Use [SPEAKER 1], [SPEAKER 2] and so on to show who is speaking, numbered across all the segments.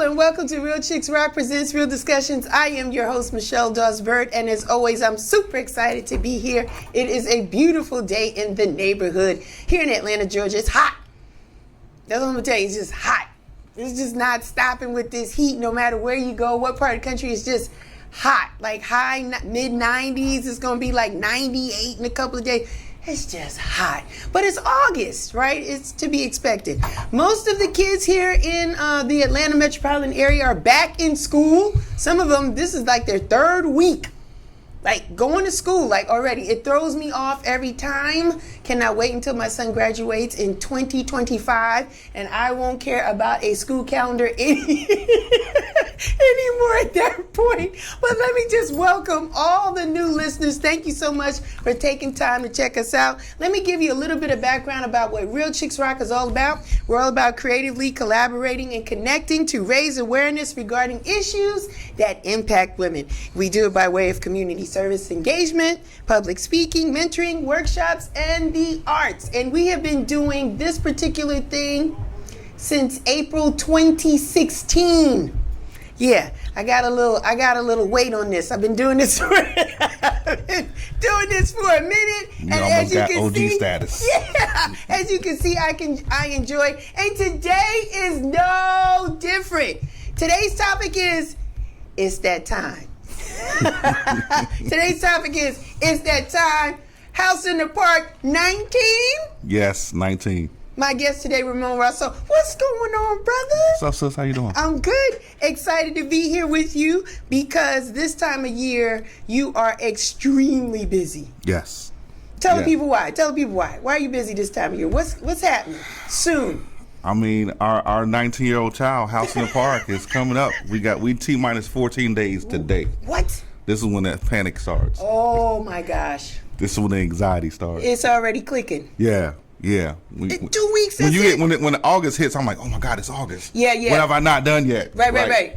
[SPEAKER 1] and welcome to Real Chicks Rock Presents Real Discussions. I am your host, Michelle Dawes-Burt, and as always, I'm super excited to be here. It is a beautiful day in the neighborhood here in Atlanta, Georgia. It's hot. That's what I'm going to tell you. It's just hot. It's just not stopping with this heat no matter where you go, what part of the country. It's just hot. Like high, mid-90s. It's going to be like 98 in a couple of days. It's just hot. But it's August, right? It's to be expected. Most of the kids here in the Atlanta metropolitan area are back in school. Some of them, this is like their third week. Like going to school, like already. It throws me off every time. Cannot wait until my son graduates in 2025, and I won't care about a school calendar anymore at that point. But let me just welcome all the new listeners. Thank you so much for taking time to check us out. Let me give you a little bit of background about what Real Chicks Rock is all about. We're all about creatively collaborating and connecting to raise awareness regarding issues that impact women. We do it by way of community service engagement, public speaking, mentoring, workshops, and the arts. And we have been doing this particular thing since April 2016. Yeah, I got a little weight on this. I've been doing this for a minute.
[SPEAKER 2] You almost got OG status.
[SPEAKER 1] Yeah, as you can see, I enjoy. And today is no different. Today's topic is, it's that time. Today's topic is, it's that time. House in the Park 19?
[SPEAKER 2] Yes, 19.
[SPEAKER 1] My guest today, Ramon Rawsoul. What's going on, brother?
[SPEAKER 2] What's up, sis? How you doing?
[SPEAKER 1] I'm good. Excited to be here with you because this time of year, you are extremely busy.
[SPEAKER 2] Yes.
[SPEAKER 1] Tell the people why. Tell the people why. Why are you busy this time of year? What's happening? Soon.
[SPEAKER 2] I mean, our 19-year-old child, House in the Park, is coming up. We T-minus 14 days today.
[SPEAKER 1] What?
[SPEAKER 2] This is when that panic starts.
[SPEAKER 1] Oh, my gosh.
[SPEAKER 2] This is when the anxiety starts.
[SPEAKER 1] It's already clicking.
[SPEAKER 2] Yeah. In
[SPEAKER 1] 2 weeks.
[SPEAKER 2] When August hits, I'm like, oh my God, it's August.
[SPEAKER 1] Yeah.
[SPEAKER 2] What have I not done yet?
[SPEAKER 1] Right.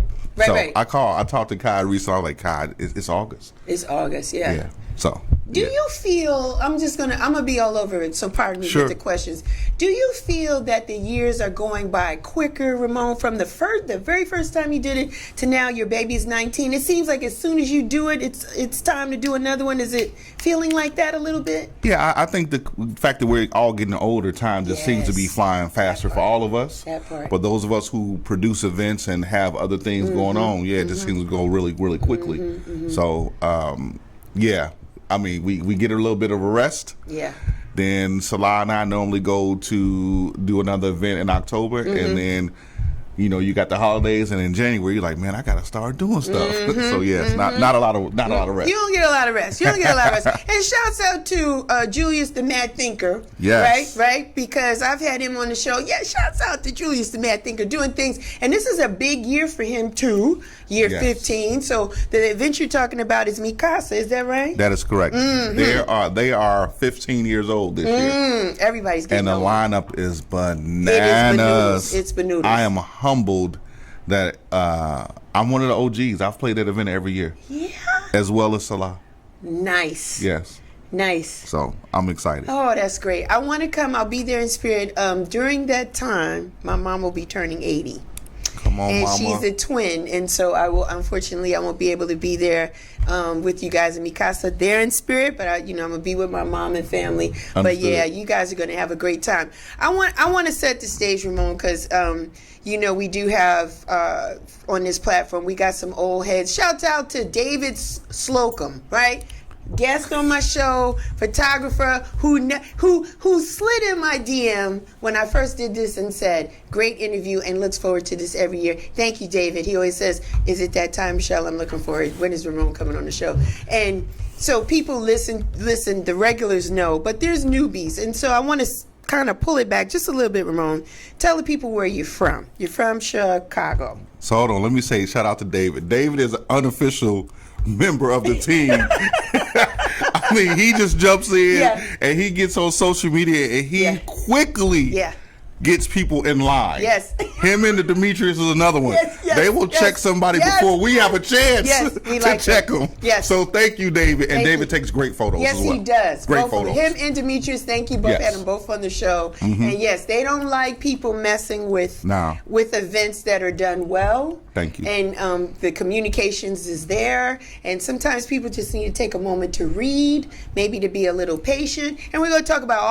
[SPEAKER 2] I talked to Kai recently. I was like, Kai, it's August.
[SPEAKER 1] It's August, yeah.
[SPEAKER 2] Yeah. So.
[SPEAKER 1] Do you feel, I'm gonna be all over it, so pardon me with the questions. Do you feel that the years are going by quicker, Ramon, from the very first time you did it to now your baby's 19? It seems like as soon as you do it, it's time to do another one. Is it feeling like that a little bit?
[SPEAKER 2] Yeah, I think the fact that we're all getting older, time just seems to be flying faster for all of us.
[SPEAKER 1] That part.
[SPEAKER 2] But those of us who produce events and have other things going on, it just seems to go really, really quickly. So, I mean, we get a little bit of a rest.
[SPEAKER 1] Yeah.
[SPEAKER 2] Then Salah and I normally go to do another event in October, and then, you got the holidays, and in January you're like, man, I gotta start doing stuff. So yes, not a lot of rest.
[SPEAKER 1] You don't get a lot of rest. And shouts out to Julius the Mad Thinker.
[SPEAKER 2] Yes.
[SPEAKER 1] Right. Because I've had him on the show. Yeah, shouts out to Julius the Mad Thinker doing things, and this is a big year for him too. Year 15. So the event you're talking about is Mikasa. Is that right?
[SPEAKER 2] That is correct. They are 15 years old this year.
[SPEAKER 1] Everybody's getting
[SPEAKER 2] and the
[SPEAKER 1] old.
[SPEAKER 2] lineup is bananas.
[SPEAKER 1] It's bananas.
[SPEAKER 2] I am humbled that I'm one of the OGs. I've played that event every year.
[SPEAKER 1] Yeah.
[SPEAKER 2] As well as Salah.
[SPEAKER 1] Nice.
[SPEAKER 2] Yes.
[SPEAKER 1] Nice.
[SPEAKER 2] So I'm excited.
[SPEAKER 1] Oh, that's great. I want to come. I'll be there in spirit. During that time, my mom will be turning 80.
[SPEAKER 2] Come on,
[SPEAKER 1] and
[SPEAKER 2] mama.
[SPEAKER 1] she's a twin, and so I won't be able to be there with you guys in Mikasa there in spirit, but I'm gonna be with my mom and family.
[SPEAKER 2] Understood.
[SPEAKER 1] But yeah, you guys are gonna have a great time. I want to set the stage, Ramon, because we do have on this platform, we got some old heads. Shout out to David Slocum, right? Guest on my show, photographer who slid in my DM when I first did this and said, great interview and looks forward to this every year. Thank you, David. He always says, is it that time, Michelle? I'm looking forward. When is Ramon coming on the show? And so people listen, the regulars know, but there's newbies. And so I want to kind of pull it back just a little bit, Ramon. Tell the people where you're from. You're from Chicago.
[SPEAKER 2] So hold on, let me say shout out to David. David is an unofficial member of the team. I mean, he just jumps in and he gets on social media and he quickly gets people in line.
[SPEAKER 1] Yes.
[SPEAKER 2] Him and the Demetrius is another one.
[SPEAKER 1] Yes,
[SPEAKER 2] they will check somebody before we have a chance to check them.
[SPEAKER 1] Yes.
[SPEAKER 2] So thank you, David. And David takes great photos as well.
[SPEAKER 1] Yes, he does.
[SPEAKER 2] Great
[SPEAKER 1] both
[SPEAKER 2] photos.
[SPEAKER 1] Him and Demetrius, thank you. Both had them both on the show. And yes, they don't like people messing with events that are done well.
[SPEAKER 2] Thank you.
[SPEAKER 1] And the communications is there. And sometimes people just need to take a moment to read, maybe to be a little patient. And we're going to talk about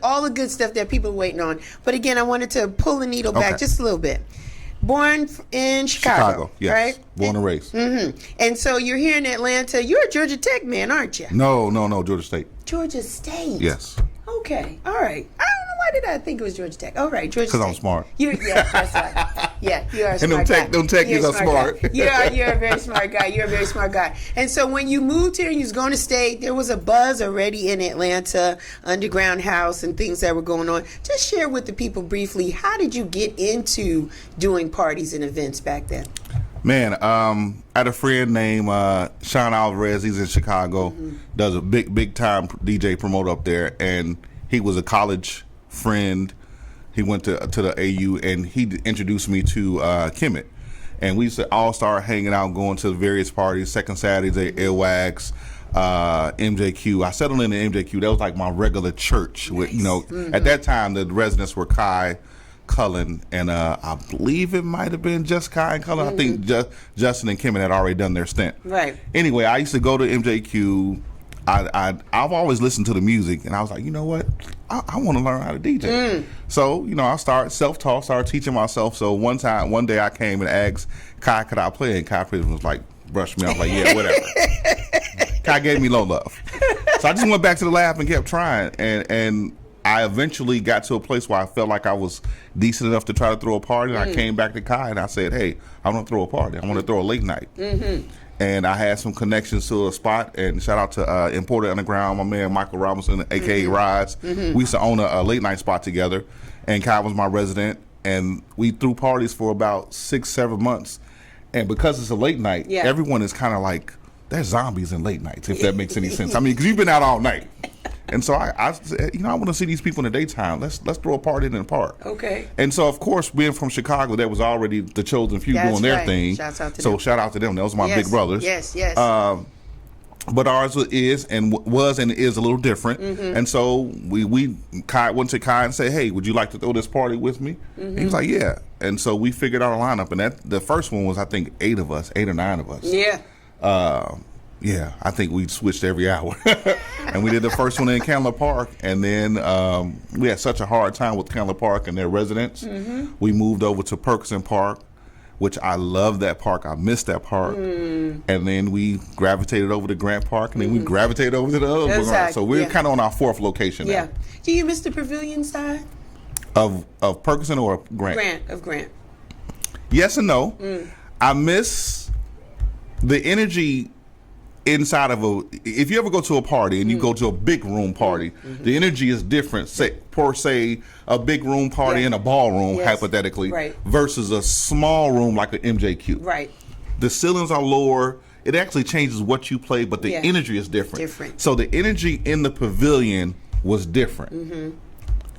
[SPEAKER 1] all the good stuff that people are waiting on. But again, I wanted to pull the needle back just a little bit. Born in Chicago,
[SPEAKER 2] yes.
[SPEAKER 1] Right?
[SPEAKER 2] Born and raised.
[SPEAKER 1] And so you're here in Atlanta. You're a Georgia Tech man, aren't you?
[SPEAKER 2] No, Georgia State.
[SPEAKER 1] Georgia State?
[SPEAKER 2] Yes.
[SPEAKER 1] Okay, all right. I don't know, why did I think it was Georgia Tech? All right, Georgia State.
[SPEAKER 2] Because I'm smart.
[SPEAKER 1] Yeah, that's right. Yeah, you are a
[SPEAKER 2] and
[SPEAKER 1] smart guy.
[SPEAKER 2] Them techies are smart.
[SPEAKER 1] You're a very smart guy. You're a very smart guy. And so when you moved here and you was going to state, there was a buzz already in Atlanta, underground house and things that were going on. Just share with the people briefly, how did you get into doing parties and events back then?
[SPEAKER 2] Man, I had a friend named Sean Alvarez. He's in Chicago, does a big time DJ promoter up there, and he was a college friend. He went to the AU, and he introduced me to Kemit, and we used to all start hanging out, going to various parties. Second Saturday, Airwax, MJQ. I settled in the MJQ. That was like my regular church. Nice. With, at that time the residents were Kai, Cullen, and I believe it might have been just Kai and Cullen. I think Justin and Kemit had already done their stint. Right. Anyway, I used to go to MJQ. I've always listened to the music, and I was like, you know what? I want to learn how to DJ. So, I started teaching myself. So one day I came and asked Kai, could I play? And Kai was like, brushed me off, like, yeah, whatever. Kai gave me low love. So I just went back to the lab and kept trying, and I eventually got to a place where I felt like I was decent enough to try to throw a party. And I came back to Kai and I said, hey, I want to throw a party. I want to throw a late night. And I had some connections to a spot, and shout out to Imported Underground, my man Michael Robinson, a.k.a. Rise. We used to own a late night spot together, and Kai was my resident, and we threw parties for about 6-7 months. And because it's a late night, everyone is kind of like, there's zombies in late nights, if that makes any sense. I mean, because you've been out all night. And so I said, I want to see these people in the daytime. Let's throw a party in the park. Okay. And so, of course, being from Chicago, there was already the chosen few doing their thing. Shouts out to them. So shout out to them. Those are my big brothers.
[SPEAKER 1] Yes.
[SPEAKER 2] But ours is and is a little different. And so we went to Kai and said, hey, would you like to throw this party with me? And he was like, yeah. And so we figured out a lineup. And the first one was, I think, 8 or 9 of us. Yeah. Yeah, I think we switched every hour. And we did the first one in Candler Park. And then we had such a hard time with Candler Park and their residents. We moved over to Perkins Park, which I love that park. I miss that park. And then we gravitated over to Grant Park, and then we gravitated over to the other one. So we're kind of on our 4th location now.
[SPEAKER 1] Do you miss the pavilion side?
[SPEAKER 2] Of Perkins or Grant? Grant. Yes and no. I miss the energy inside of if you ever go to a party and you go to a big room party, the energy is different, say a big room party in a ballroom, hypothetically, versus a small room like an MJQ. Right. The ceilings are lower. It actually changes what you play, but the energy is different. So the energy in the pavilion was different.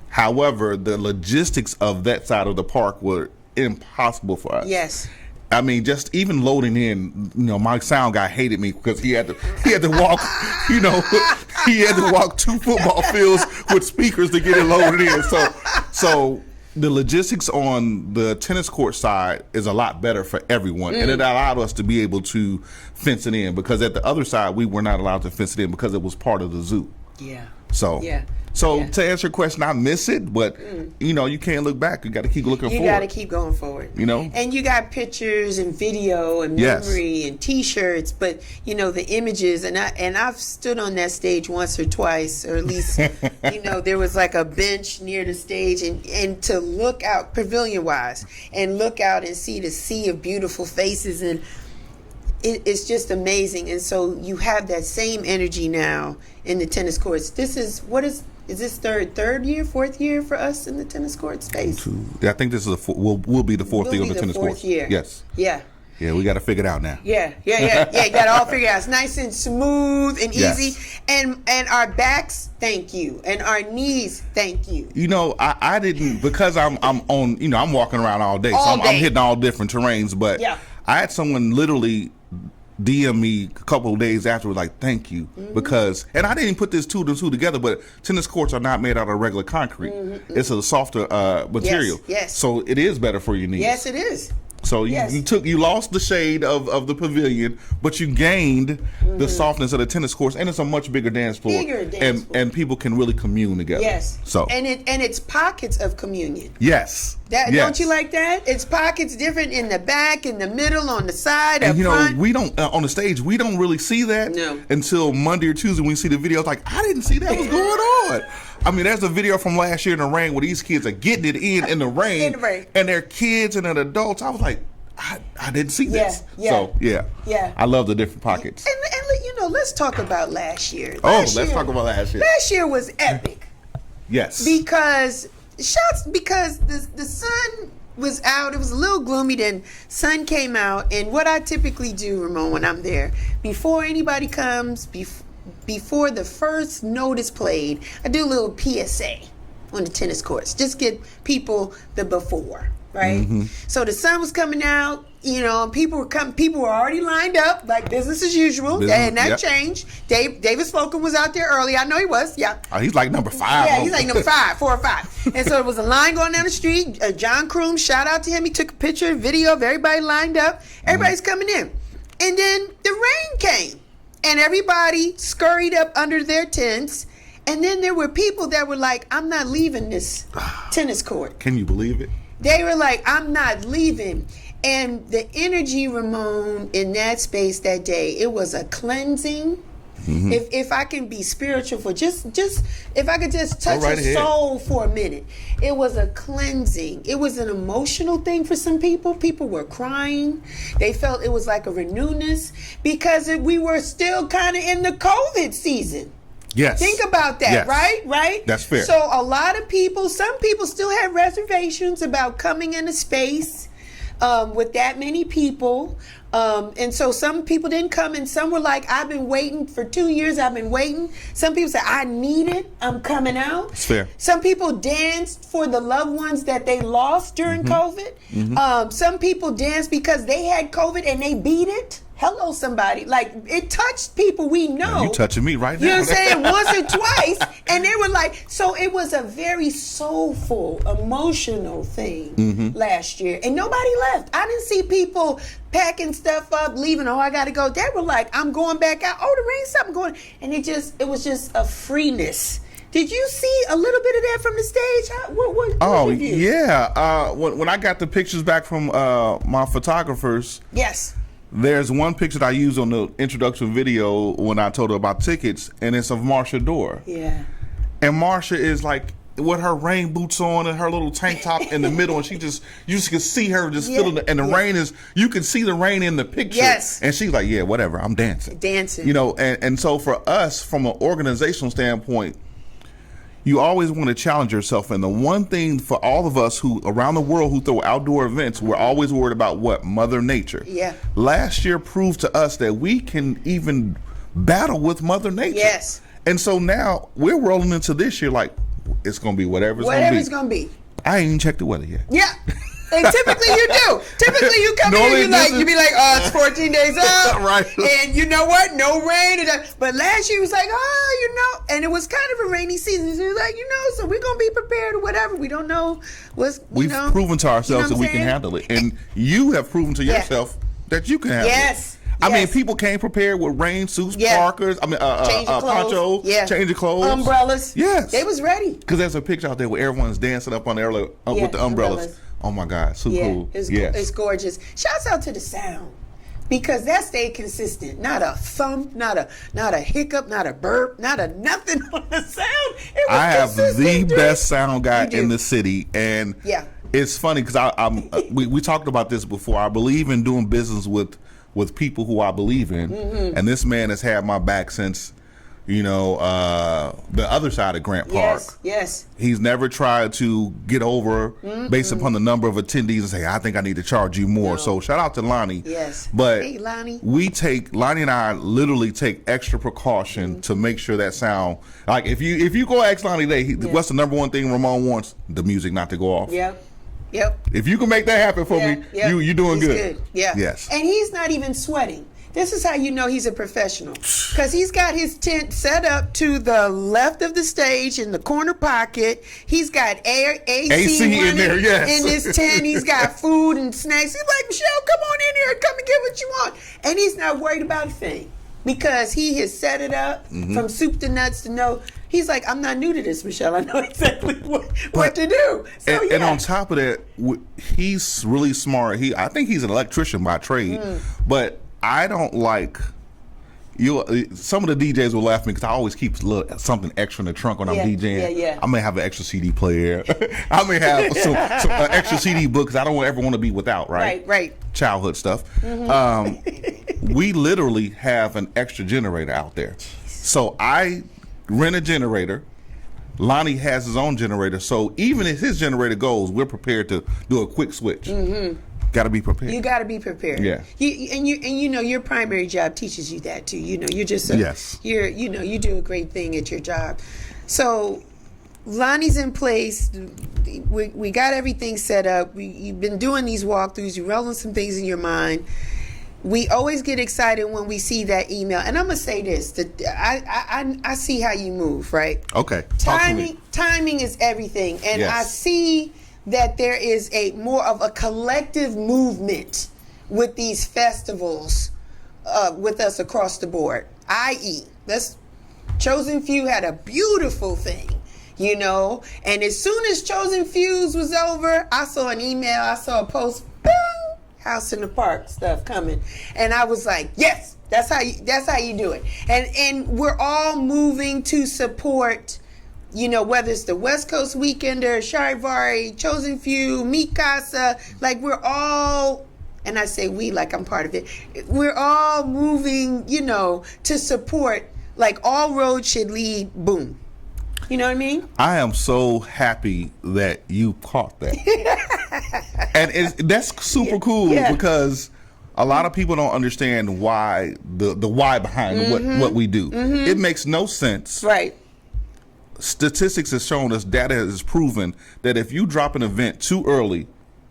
[SPEAKER 2] However, the logistics of that side of the park were impossible for us. Yes. I mean, just even loading in, my sound guy hated me because he had to walk, he had to walk 2 football fields with speakers to get it loaded in. So the logistics on the tennis court side is a lot better for everyone, and it allowed us to be able to fence it in, because at the other side we were not allowed to fence it in because it was part of the zoo. Yeah. So to answer your question, I miss it, but you can't look back. You got to keep looking forward.
[SPEAKER 1] You got to keep going forward. And you got pictures and video and memory and T-shirts, but the images. And I've stood on that stage once or twice, or at least there was like a bench near the stage, and to look out pavilion wise and look out and see the sea of beautiful faces, and it's just amazing. And so you have that same energy now in the tennis courts. This is this fourth year for us in the tennis court space?
[SPEAKER 2] I think this is will be the fourth year of the tennis court.
[SPEAKER 1] Year.
[SPEAKER 2] Yes.
[SPEAKER 1] Yeah.
[SPEAKER 2] Yeah, we got to figure it out now.
[SPEAKER 1] Yeah. You got it all figured out. It's nice and smooth and easy. And our backs, thank you. And our knees, thank you.
[SPEAKER 2] You know, I didn't, because I'm on, you know, I'm walking around all day. I'm hitting all different terrains. But I had someone literally DM me a couple of days afterwards, like, thank you, because, and I didn't put this two and two together, but tennis courts are not made out of regular concrete. It's a softer material.
[SPEAKER 1] Yes.
[SPEAKER 2] So it is better for your knees.
[SPEAKER 1] Yes, it is.
[SPEAKER 2] So you lost the shade of the pavilion, but you gained the softness of the tennis courts, and it's a much bigger dance floor. And people can really commune together.
[SPEAKER 1] Yes.
[SPEAKER 2] So
[SPEAKER 1] it's pockets of communion.
[SPEAKER 2] Yes.
[SPEAKER 1] Don't you like that? It's pockets different in the back, in the middle, on the side,
[SPEAKER 2] and
[SPEAKER 1] front.
[SPEAKER 2] We don't on the stage. We don't really see that until Monday or Tuesday when we see the videos. Like, I didn't see that. What's going on? I mean, there's a video from last year in the rain where these kids are getting it in the rain, and they're kids and they're adults. I was like, I didn't see this. So I love the different pockets.
[SPEAKER 1] And you know, let's talk about last year.
[SPEAKER 2] Let's talk about last year.
[SPEAKER 1] Last year was epic.
[SPEAKER 2] Yes.
[SPEAKER 1] Because the sun was out. It was a little gloomy. Then sun came out, and what I typically do, Ramon, when I'm there, before anybody comes, before the first note is played, I do a little PSA on the tennis courts. Just get people the before, right? So the sun was coming out, you know, and people were already lined up, like business as usual. And that changed. Davis Slocum was out there early. I know he was.
[SPEAKER 2] He's like number 5.
[SPEAKER 1] Yeah, he's like number 5, 4 or 5. And so there was a line going down the street. John Kroom, shout out to him. He took a picture, video of everybody lined up. Everybody's coming in. And then the rain came. And everybody scurried up under their tents. And then there were people that were like, I'm not leaving this tennis court.
[SPEAKER 2] Can you believe it?
[SPEAKER 1] They were like, I'm not leaving. And the energy, Ramon, in that space that day, it was a cleansing. If I can be spiritual for just if I could just touch a soul for a minute, it was a cleansing. It was an emotional thing for some people. People were crying. They felt it was like a renewedness because we were still kind of in the COVID season.
[SPEAKER 2] Yes.
[SPEAKER 1] Think about that, right?
[SPEAKER 2] That's fair.
[SPEAKER 1] So a lot of people, some people still had reservations about coming into space with that many people. And so some people didn't come, and some were like, I've been waiting for 2 years. I've been waiting. Some people said, I need it. I'm coming out.
[SPEAKER 2] It's fair.
[SPEAKER 1] Some people danced for the loved ones that they lost during COVID. Some people danced because they had COVID and they beat it. Hello, somebody. Like, it touched people we know.
[SPEAKER 2] You touching me right now.
[SPEAKER 1] You know what I'm saying? Once or twice. And they were like, so it was a very soulful, emotional thing last year. And nobody left. I didn't see people packing stuff up, leaving. Oh, I got to go. They were like, I'm going back out. Oh, the rain's something going. And it was just a freeness. Did you see a little bit of that from the stage? What
[SPEAKER 2] yeah. When I got the pictures back from my photographers.
[SPEAKER 1] Yes.
[SPEAKER 2] There's one picture that I used on the introduction video when I told her about tickets, and it's of Marsha Dore.
[SPEAKER 1] Yeah.
[SPEAKER 2] And Marsha is like with her rain boots on and her little tank top in the middle, and you just can see her just feeling the, and the rain is, you can see the rain in the picture.
[SPEAKER 1] Yes.
[SPEAKER 2] And she's like, yeah, whatever, I'm dancing.
[SPEAKER 1] Dancing.
[SPEAKER 2] You know, and so for us, from an organizational standpoint, you always want to challenge yourself. And the one thing for all of us who around the world who throw outdoor events, we're always worried about what? Mother Nature.
[SPEAKER 1] Yeah.
[SPEAKER 2] Last year proved to us that we can even battle with Mother Nature.
[SPEAKER 1] Yes.
[SPEAKER 2] And so now we're rolling into this year like it's going to be whatever it's going to be. I ain't even checked the weather yet.
[SPEAKER 1] Yeah. And typically you do. Typically you come in and you be like, oh, it's 14 days out.
[SPEAKER 2] Right.
[SPEAKER 1] And you know what? No rain. But last year was like, oh, you know, and it was kind of a rainy season. So it was like, you know, so we're going to be prepared or whatever. We don't know
[SPEAKER 2] We've proven to ourselves that we can handle it. And you have proven to yourself that you can handle it. I mean, people came prepared with rain suits, parkers, ponchos, change of clothes.
[SPEAKER 1] Umbrellas.
[SPEAKER 2] Yes.
[SPEAKER 1] They was ready.
[SPEAKER 2] Because there's a picture out there where everyone's dancing up on the with the umbrellas. Oh my God, so cool.
[SPEAKER 1] It's gorgeous. Shouts out to the sound. Because that stayed consistent. Not a thump, not a hiccup, not a burp, not a nothing on the sound. It was
[SPEAKER 2] I have the best sound guy in the city. And it's funny because we talked about this before. I believe in doing business with people who I believe in. And this man has had my back since You know, the other side of Grant Park.
[SPEAKER 1] Yes.
[SPEAKER 2] He's never tried to get over based upon the number of attendees and say, I think I need to charge you more. No. So shout out to Lonnie.
[SPEAKER 1] Yes.
[SPEAKER 2] But
[SPEAKER 1] hey, Lonnie.
[SPEAKER 2] Lonnie and I literally take extra precaution to make sure that sound, like if you go ask Lonnie today, what's the number one thing Ramon wants? The music not to go off.
[SPEAKER 1] Yep.
[SPEAKER 2] If you can make that happen for me, you're doing good.
[SPEAKER 1] Yeah.
[SPEAKER 2] Yes.
[SPEAKER 1] And he's not even sweating. This is how you know he's a professional, because he's got his tent set up to the left of the stage in the corner pocket. He's got AC
[SPEAKER 2] in there,
[SPEAKER 1] in his tent. He's got food and snacks. He's like, Michelle, come on in here and come and get what you want. And he's not worried about a thing, because he has set it up from soup to nuts to know. He's like, I'm not new to this, Michelle. I know exactly what to do. So,
[SPEAKER 2] and on top of that, he's really smart. I think he's an electrician by trade, but I don't like some of the DJs will laugh at me because I always keep something extra in the trunk when I'm DJing.
[SPEAKER 1] Yeah.
[SPEAKER 2] I may have an extra CD player. I may have some extra CD book because I don't ever want to be without, right?
[SPEAKER 1] Right.
[SPEAKER 2] Childhood stuff. We literally have an extra generator out there. So I rent a generator. Lonnie has his own generator. So even if his generator goes, we're prepared to do a quick switch. Got to be prepared.
[SPEAKER 1] You got to be prepared.
[SPEAKER 2] Yeah.
[SPEAKER 1] You know your primary job teaches you that too. You know you're just you do a great thing at your job. So Lonnie's in place. We got everything set up. You've been doing these walkthroughs. You're rolling some things in your mind. We always get excited when we see that email. And I'm gonna say this: that I see how you move, right?
[SPEAKER 2] Okay.
[SPEAKER 1] Timing is everything, and I see that there is more of a collective movement with these festivals with us across the board. I.e., Chosen Few had a beautiful thing, you know, and as soon as Chosen Fews was over, I saw an email, I saw a post, boom, House in the Park stuff coming, and I was like, yes, that's how you do it, and we're all moving to support. You know, whether it's the West Coast Weekender, Charivari, Chosen Few, Mikasa, like we're all, and I say we like I'm part of it, we're all moving, you know, to support, like all roads should lead, boom. You know what I mean?
[SPEAKER 2] I am so happy that you caught that. And that's super cool because a lot of people don't understand why, the why behind what we do. It makes no sense.
[SPEAKER 1] Right.
[SPEAKER 2] Statistics has shown us, data has proven that if you drop an event too early,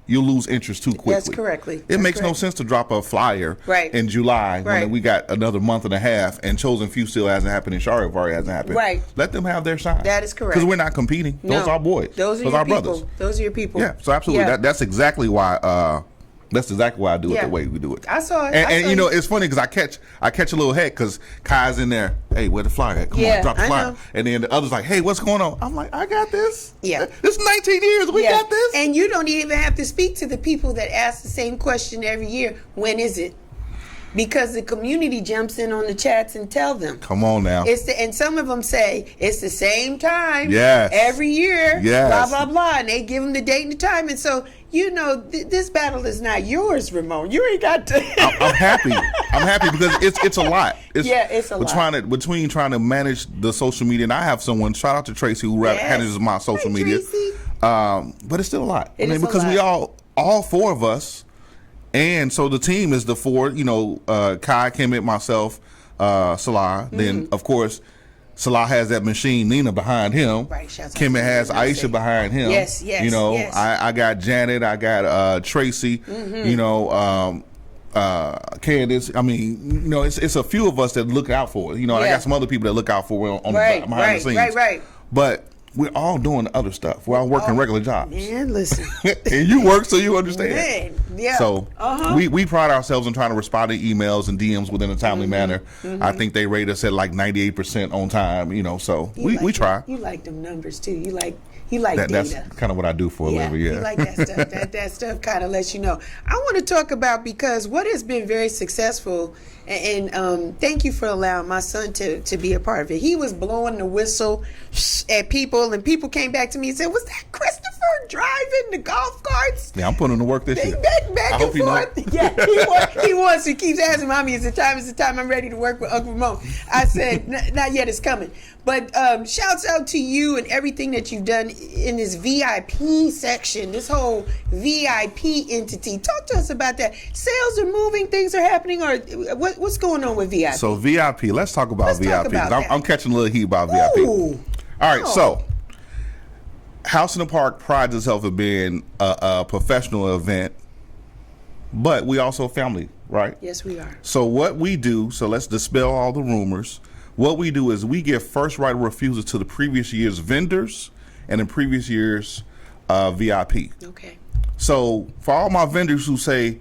[SPEAKER 2] you'll lose interest too quickly.
[SPEAKER 1] That's correctly.
[SPEAKER 2] It makes no sense to drop a flyer in July when we got another month and a half and Chosen Few still hasn't happened and Charivari hasn't happened.
[SPEAKER 1] Right.
[SPEAKER 2] Let them have their shine.
[SPEAKER 1] That is correct.
[SPEAKER 2] Because we're not competing. Those are our boys.
[SPEAKER 1] Those are our brothers. Those are your people.
[SPEAKER 2] Yeah, so absolutely. Yeah. That's exactly why That's exactly why I do it the way we do it.
[SPEAKER 1] I saw it.
[SPEAKER 2] And you know, it's funny because I catch a little head because Kai's in there. Hey, where the flyer at? Come on, drop the flyer. And then the other's like, hey, what's going on? I'm like, I got this.
[SPEAKER 1] Yeah.
[SPEAKER 2] This is 19 years. We got this.
[SPEAKER 1] And you don't even have to speak to the people that ask the same question every year. When is it? Because the community jumps in on the chats and tell them.
[SPEAKER 2] Come on now.
[SPEAKER 1] And some of them say it's the same time.
[SPEAKER 2] Yes.
[SPEAKER 1] Every year.
[SPEAKER 2] Yes.
[SPEAKER 1] Blah blah blah, and they give them the date and the time. And so you know this battle is not yours, Ramon. You ain't got to.
[SPEAKER 2] I'm happy. I'm happy because it's a lot.
[SPEAKER 1] It's a lot.
[SPEAKER 2] Between trying to manage the social media, and I have someone. Shout out to Tracy who manages my social media.
[SPEAKER 1] Tracy.
[SPEAKER 2] But it's still a lot. Because we all four of us. And so the team is the four, you know, Kai, Kemit, myself, Salah. Then, of course, Salah has that machine, Nina, behind him.
[SPEAKER 1] Right.
[SPEAKER 2] Kemit has Aisha behind him.
[SPEAKER 1] Yes.
[SPEAKER 2] You know, I got Janet, I got Tracy, you know, Candace. I mean, you know, it's a few of us that look out for it. You know, and I got some other people that look out for it on behind the scenes. Right. But we're all doing other stuff. We're all working regular jobs.
[SPEAKER 1] Man, listen.
[SPEAKER 2] And you work, so you understand.
[SPEAKER 1] Man, yeah.
[SPEAKER 2] So we pride ourselves in trying to respond to emails and DMs within a timely manner. I think they rate us at like 98% on time, you know, so we try.
[SPEAKER 1] You like them numbers too. You like He like data.
[SPEAKER 2] That's kind of what I do for a living. Yeah,
[SPEAKER 1] he like that stuff. that stuff kind of lets you know. I want to talk about, because what has been very successful, and thank you for allowing my son to be a part of it. He was blowing the whistle at people, and people came back to me and said, "Was that Christopher driving the golf carts?"
[SPEAKER 2] Yeah, I'm putting in the work this year.
[SPEAKER 1] Back and forth. Yeah, he was. He keeps asking Mommy, "Is it time? Is it time? I'm ready to work with Uncle Ramon." I said, "Not yet. It's coming." But shouts out to you and everything that you've done in this VIP section, this whole VIP entity. Talk to us about that. Sales are moving, things are happening, or what's going on with VIP?
[SPEAKER 2] So VIP, let's talk about VIP. I'm catching a little heat about VIP.
[SPEAKER 1] Ooh.
[SPEAKER 2] All right, so House in the Park prides itself as being a professional event, but we also family, right?
[SPEAKER 1] Yes, we are.
[SPEAKER 2] So what we do, so let's dispel all the rumors. What we do is we give first right of refusal to the previous year's vendors and the previous year's VIP.
[SPEAKER 1] Okay.
[SPEAKER 2] So for all my vendors who say,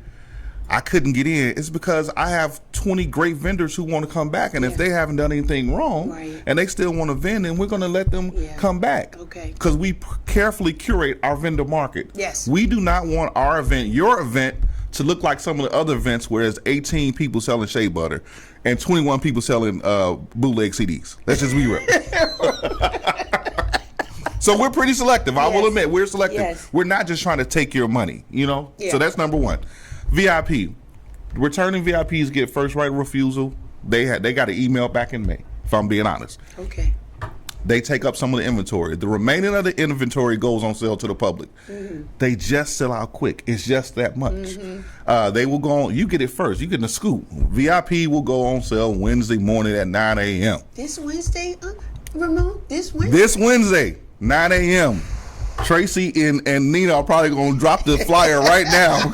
[SPEAKER 2] I couldn't get in, it's because I have 20 great vendors who want to come back, and if they haven't done anything wrong, and they still want to vend, then we're going to let them come back.
[SPEAKER 1] Okay.
[SPEAKER 2] Because we carefully curate our vendor market.
[SPEAKER 1] Yes.
[SPEAKER 2] We do not want our event, your event, to look like some of the other events where there's 18 people selling shea butter and 21 people selling bootleg CDs. Let's just be real. So we're pretty selective. I will admit, we're selective.
[SPEAKER 1] Yes.
[SPEAKER 2] We're not just trying to take your money, you know? So that's number one. VIP. Returning VIPs get first right of refusal. They got an email back in May, if I'm being honest.
[SPEAKER 1] Okay.
[SPEAKER 2] They take up some of the inventory. The remaining of the inventory goes on sale to the public. They just sell out quick. It's just that much. They will go on. You get it first. You get the scoop. VIP will go on sale Wednesday morning at 9 a.m.
[SPEAKER 1] This Wednesday, Ramon? This Wednesday?
[SPEAKER 2] This Wednesday, 9 a.m. Tracy and Nina are probably going to drop the flyer right now.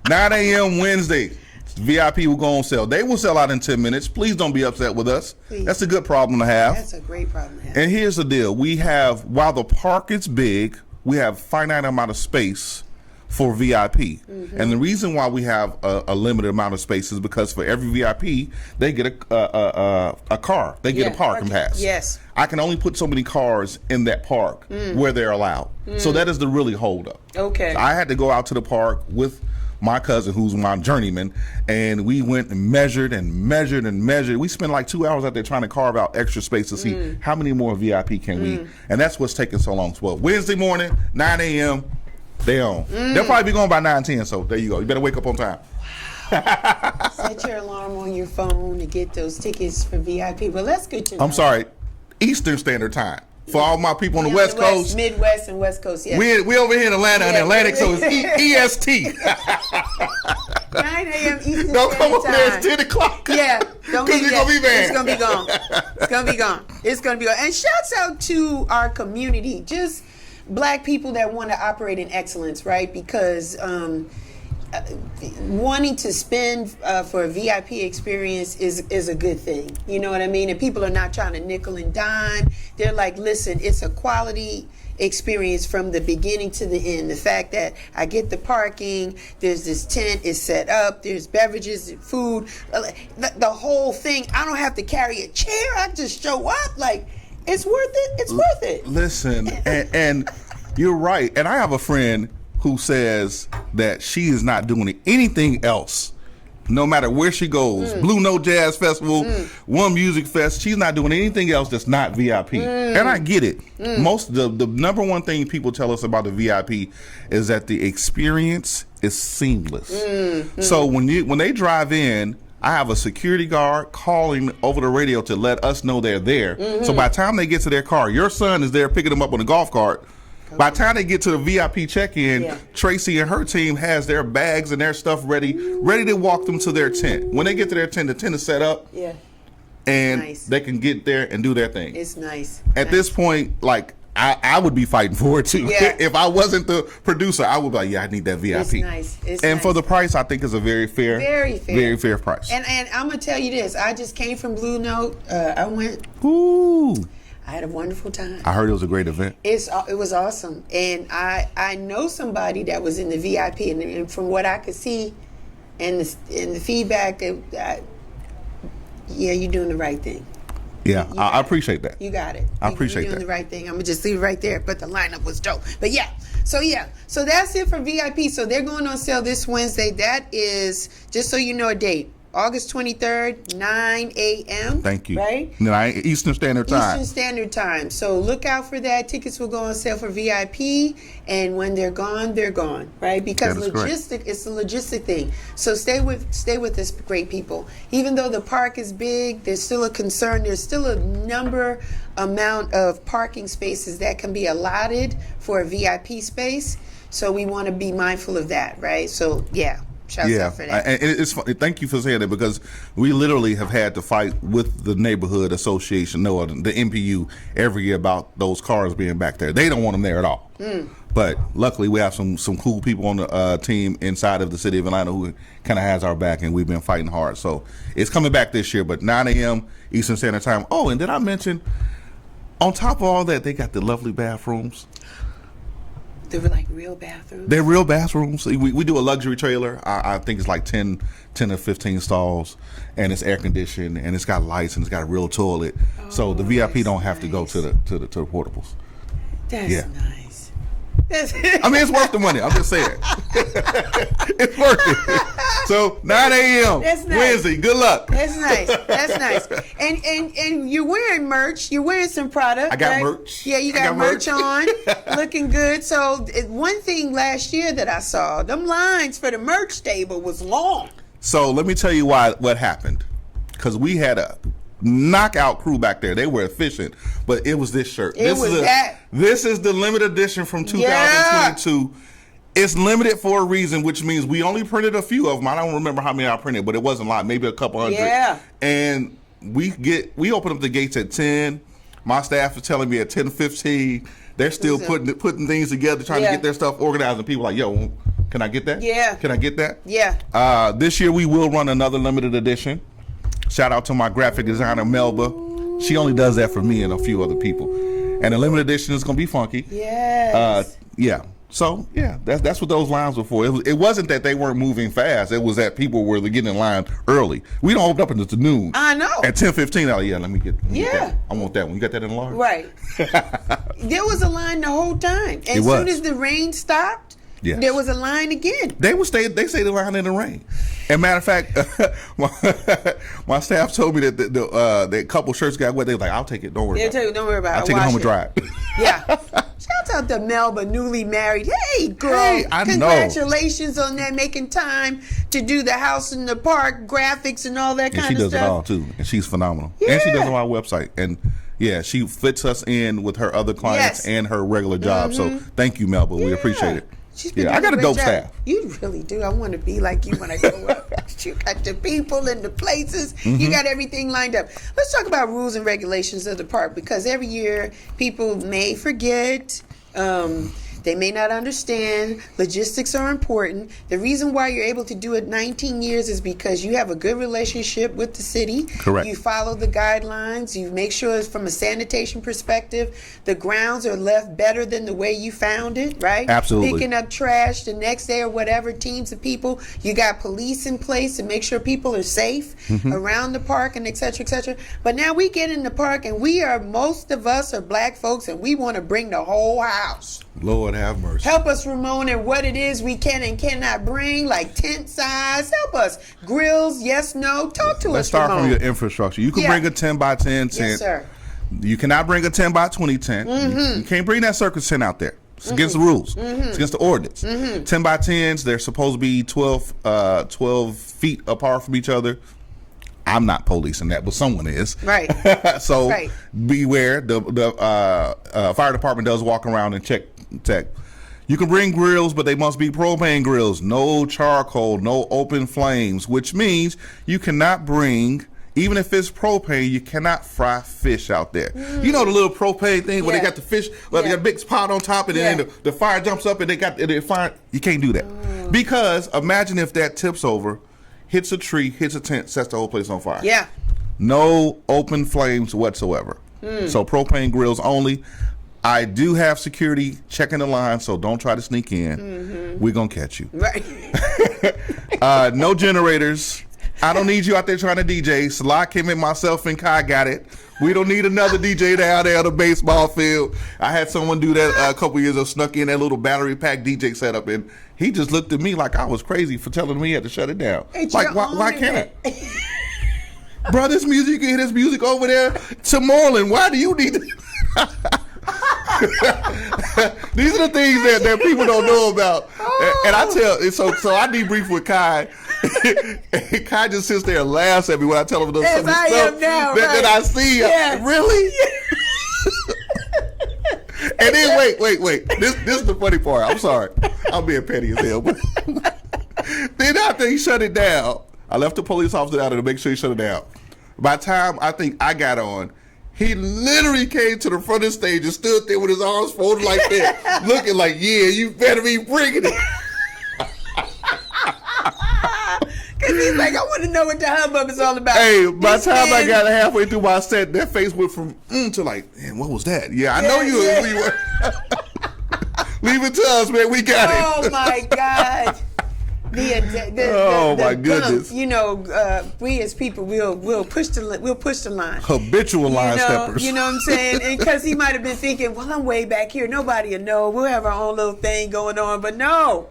[SPEAKER 2] 9 a.m. Wednesday. VIP will go on sale. They will sell out in 10 minutes. Please don't be upset with us.
[SPEAKER 1] Please.
[SPEAKER 2] That's a good problem to have.
[SPEAKER 1] That's a great problem to have.
[SPEAKER 2] And here's the deal. We have, while the park is big, we have finite amount of space for VIP. And the reason why we have a limited amount of space is because for every VIP, they get a car. They get a parking pass.
[SPEAKER 1] Yes.
[SPEAKER 2] I can only put so many cars in that park where they're allowed. So that is the really hold up.
[SPEAKER 1] Okay.
[SPEAKER 2] So I had to go out to the park with my cousin, who's my journeyman, and we went and measured and measured and measured. We spent like 2 hours out there trying to carve out extra space to see how many more VIP can we, and that's what's taking so long. Well, Wednesday morning, 9 a.m., they on. They'll probably be going by 9:10, so there you go. You better wake up on time.
[SPEAKER 1] Set your alarm on your phone to get those tickets for VIP. Well, that's good to know.
[SPEAKER 2] I'm sorry, Eastern Standard Time. For all my people on the West Coast.
[SPEAKER 1] Midwest and West Coast, yes.
[SPEAKER 2] We over here in Atlanta and Atlantic, so it's EST.
[SPEAKER 1] 9 a.m. Eastern
[SPEAKER 2] Don't come up
[SPEAKER 1] Standard
[SPEAKER 2] there,
[SPEAKER 1] Time.
[SPEAKER 2] it's 10 o'clock.
[SPEAKER 1] Yeah, don't be
[SPEAKER 2] Because gonna be mad.
[SPEAKER 1] It's going to be gone. It's going to be gone. It's going to be gone. And shouts out to our community, just black people that want to operate in excellence, right? Because wanting to spend for a VIP experience is a good thing. You know what I mean? And people are not trying to nickel and dime. They're like, listen, it's a quality experience from the beginning to the end. The fact that I get the parking, there's this tent, it's set up, there's beverages, food, the whole thing. I don't have to carry a chair. I just show up. Like, it's worth it. It's worth it.
[SPEAKER 2] Listen, and you're right. And I have a friend who says that she is not doing anything else, no matter where she goes. Blue Note Jazz Festival, One Music Fest, she's not doing anything else that's not VIP. And I get it. Most the number one thing people tell us about the VIP is that the experience is seamless. So when they drive in, I have a security guard calling over the radio to let us know they're there. So by the time they get to their car, your son is there picking them up on a golf cart. By the time they get to the VIP check-in, Tracy and her team has their bags and their stuff ready to walk them to their tent. When they get to their tent, the tent is set up, and they can get there and do their thing.
[SPEAKER 1] It's nice.
[SPEAKER 2] At this point, like, I would be fighting for it too. If I wasn't the producer, I would be like, I need that VIP.
[SPEAKER 1] It's nice. It's
[SPEAKER 2] and
[SPEAKER 1] nice.
[SPEAKER 2] For the price, I think it's a very fair price.
[SPEAKER 1] And I'm gonna tell you this. I just came from Blue Note. I went.
[SPEAKER 2] Ooh.
[SPEAKER 1] I had a wonderful time.
[SPEAKER 2] I heard it was a great event.
[SPEAKER 1] It was awesome, and I know somebody that was in the VIP, and from what I could see, and the feedback, that you're doing the right thing.
[SPEAKER 2] Yeah, I appreciate that.
[SPEAKER 1] You got it.
[SPEAKER 2] I appreciate
[SPEAKER 1] You're
[SPEAKER 2] that.
[SPEAKER 1] doing the right thing. I'm gonna just leave it right there. But the lineup was dope. But so that's it for VIP. So they're going on sale this Wednesday. That is, just so you know, a date. August 23rd, 9 a.m.
[SPEAKER 2] Thank you.
[SPEAKER 1] Right?
[SPEAKER 2] Eastern Standard Time.
[SPEAKER 1] Eastern Standard Time. So look out for that. Tickets will go on sale for VIP, and when they're gone, right? Because it's a logistic thing. So stay with us, great people. Even though the park is big, there's still a concern. There's still a amount of parking spaces that can be allotted for a VIP space. So we want to be mindful of that, right? So Shouts out for that.
[SPEAKER 2] And it's funny. Thank you for saying that, because we literally have had to fight with the neighborhood association, the MPU, every year about those cars being back there. They don't want them there at all. But luckily, we have some cool people on the team inside of the city of Atlanta who kind of has our back, and we've been fighting hard. So it's coming back this year, but 9 a.m. Eastern Standard Time. Oh, and did I mention, on top of all that, they got the lovely bathrooms.
[SPEAKER 1] They were like real bathrooms?
[SPEAKER 2] They're real bathrooms. We do a luxury trailer. I think it's like 10 or 15 stalls, and it's air conditioned, and it's got lights, and it's got a real toilet. So the VIP don't have to go to the portables.
[SPEAKER 1] That's nice.
[SPEAKER 2] I mean, it's worth the money. I'm just saying. It's worth it. So 9 a.m. Wednesday. Good luck.
[SPEAKER 1] That's nice. And you're wearing merch. You're wearing some product.
[SPEAKER 2] I got merch.
[SPEAKER 1] Yeah, you got merch on. Looking good. So one thing last year that I saw, them lines for the merch table was long.
[SPEAKER 2] So let me tell you what happened. Because we had a knockout crew back there. They were efficient, but it was this shirt. This is the limited edition from 2022. It's limited for a reason, which means we only printed a few of them. I don't remember how many I printed, but it wasn't a lot, maybe a couple hundred.
[SPEAKER 1] Yeah.
[SPEAKER 2] And we open up the gates at 10. My staff is telling me at 10:15 they're still putting things together, trying to get their stuff organized, and people are like, yo, can I get that?
[SPEAKER 1] Yeah.
[SPEAKER 2] Can I get that?
[SPEAKER 1] Yeah.
[SPEAKER 2] This year we will run another limited edition. Shout out to my graphic designer, Melba. She only does that for me and a few other people. And the limited edition is going to be funky.
[SPEAKER 1] Yes.
[SPEAKER 2] So, that's what those lines were for. It wasn't that they weren't moving fast. It was that people were getting in line early. We don't open up until noon.
[SPEAKER 1] I know.
[SPEAKER 2] At 10:15, let me get that. I want that one. You got that in large?
[SPEAKER 1] Right. There was a line the whole time. As soon as the rain stopped, there was a line again.
[SPEAKER 2] They stayed the line in the rain. And matter of fact, my staff told me that the couple shirts got wet. They were like, I'll take it. Don't worry about it.
[SPEAKER 1] Don't worry about it.
[SPEAKER 2] I'll take it home and dry it.
[SPEAKER 1] Yeah. Shout out to Melba, newly married. Hey, girl.
[SPEAKER 2] Hey, I
[SPEAKER 1] Congratulations on that, making time to do the house in the park, graphics and all that kind of stuff.
[SPEAKER 2] And she does it all, too. And she's phenomenal.
[SPEAKER 1] Yeah.
[SPEAKER 2] And she does it on our website. And she fits us in with her other clients and her regular job. So thank you, Melba. We appreciate it. I got a dope staff.
[SPEAKER 1] You really do. I want to be like you when I grow up. You got the people and the places. You got everything lined up. Let's talk about rules and regulations of the park, because every year people may forget. They may not understand. Logistics are important. The reason why you're able to do it 19 years is because you have a good relationship with the city.
[SPEAKER 2] Correct.
[SPEAKER 1] You follow the guidelines. You make sure from a sanitation perspective, the grounds are left better than the way you found it, right?
[SPEAKER 2] Absolutely.
[SPEAKER 1] Picking up trash the next day or whatever, teams of people. You got police in place to make sure people are safe around the park, and et cetera, et cetera. But now we get in the park, and most of us are black folks, and we want to bring the whole house.
[SPEAKER 2] Lord have mercy.
[SPEAKER 1] Help us, Ramon, and what it is we can and cannot bring, like tent size. Help us. Grills, yes, no. Talk to us,
[SPEAKER 2] Let's start
[SPEAKER 1] Ramon.
[SPEAKER 2] from your infrastructure. You can bring a 10 by 10 tent.
[SPEAKER 1] Yes, sir.
[SPEAKER 2] You cannot bring a 10 by 20 tent. You can't bring that circus tent out there. It's against the rules. It's against the ordinance. 10 by 10s, they're supposed to be 12 feet apart from each other. I'm not policing that, but someone is.
[SPEAKER 1] Right.
[SPEAKER 2] So beware. The fire department does walk around and check. You can bring grills, but they must be propane grills. No charcoal, no open flames, which means you cannot bring, even if it's propane, you cannot fry fish out there. You know the little propane thing where they got the fish, they got a big pot on top, and then the fire jumps up and they fire. You can't do that. Because imagine if that tips over, hits a tree, hits a tent, sets the whole place on fire.
[SPEAKER 1] Yeah.
[SPEAKER 2] No open flames whatsoever. So propane grills only. I do have security checking the line, so don't try to sneak in. We're going to catch you.
[SPEAKER 1] Right.
[SPEAKER 2] No generators. I don't need you out there trying to DJ. Salah, Kemit, myself, and Kai got it. We don't need another DJ down there on the baseball field. I had someone do that a couple years ago, snuck in that little battery pack DJ setup, and he just looked at me like I was crazy for telling me he had to shut it down.
[SPEAKER 1] It's
[SPEAKER 2] like, why can't I? Bro, this music, you can hear this music over there to Moreland. Why do you need to? These are the things that people don't know about. And I tell, so I debrief with Kai. And Kai just sits there and laughs at me when I tell him those stuff that I see.
[SPEAKER 1] Yes.
[SPEAKER 2] Really? And then wait. This is the funny part. I'm sorry. I'm being petty as hell. But then after he shut it down, I left the police officer out there to make sure he shut it down. By the time I think I got on, he literally came to the front of the stage and stood there with his arms folded like that, looking like, yeah, you better be bringing it.
[SPEAKER 1] Because he's like, I want to know what the hubbub is all about.
[SPEAKER 2] Hey, by the time I got halfway through my set, that face went from to like, man, what was that? Yeah, I know you. Leave it to us, man. We got it.
[SPEAKER 1] Oh, my God.
[SPEAKER 2] My goodness!
[SPEAKER 1] You know, we as people we'll push the line.
[SPEAKER 2] Habitual line steppers.
[SPEAKER 1] You know what I'm saying? And because he might have been thinking, well, I'm way back here, nobody will know. We'll have our own little thing going on, but no.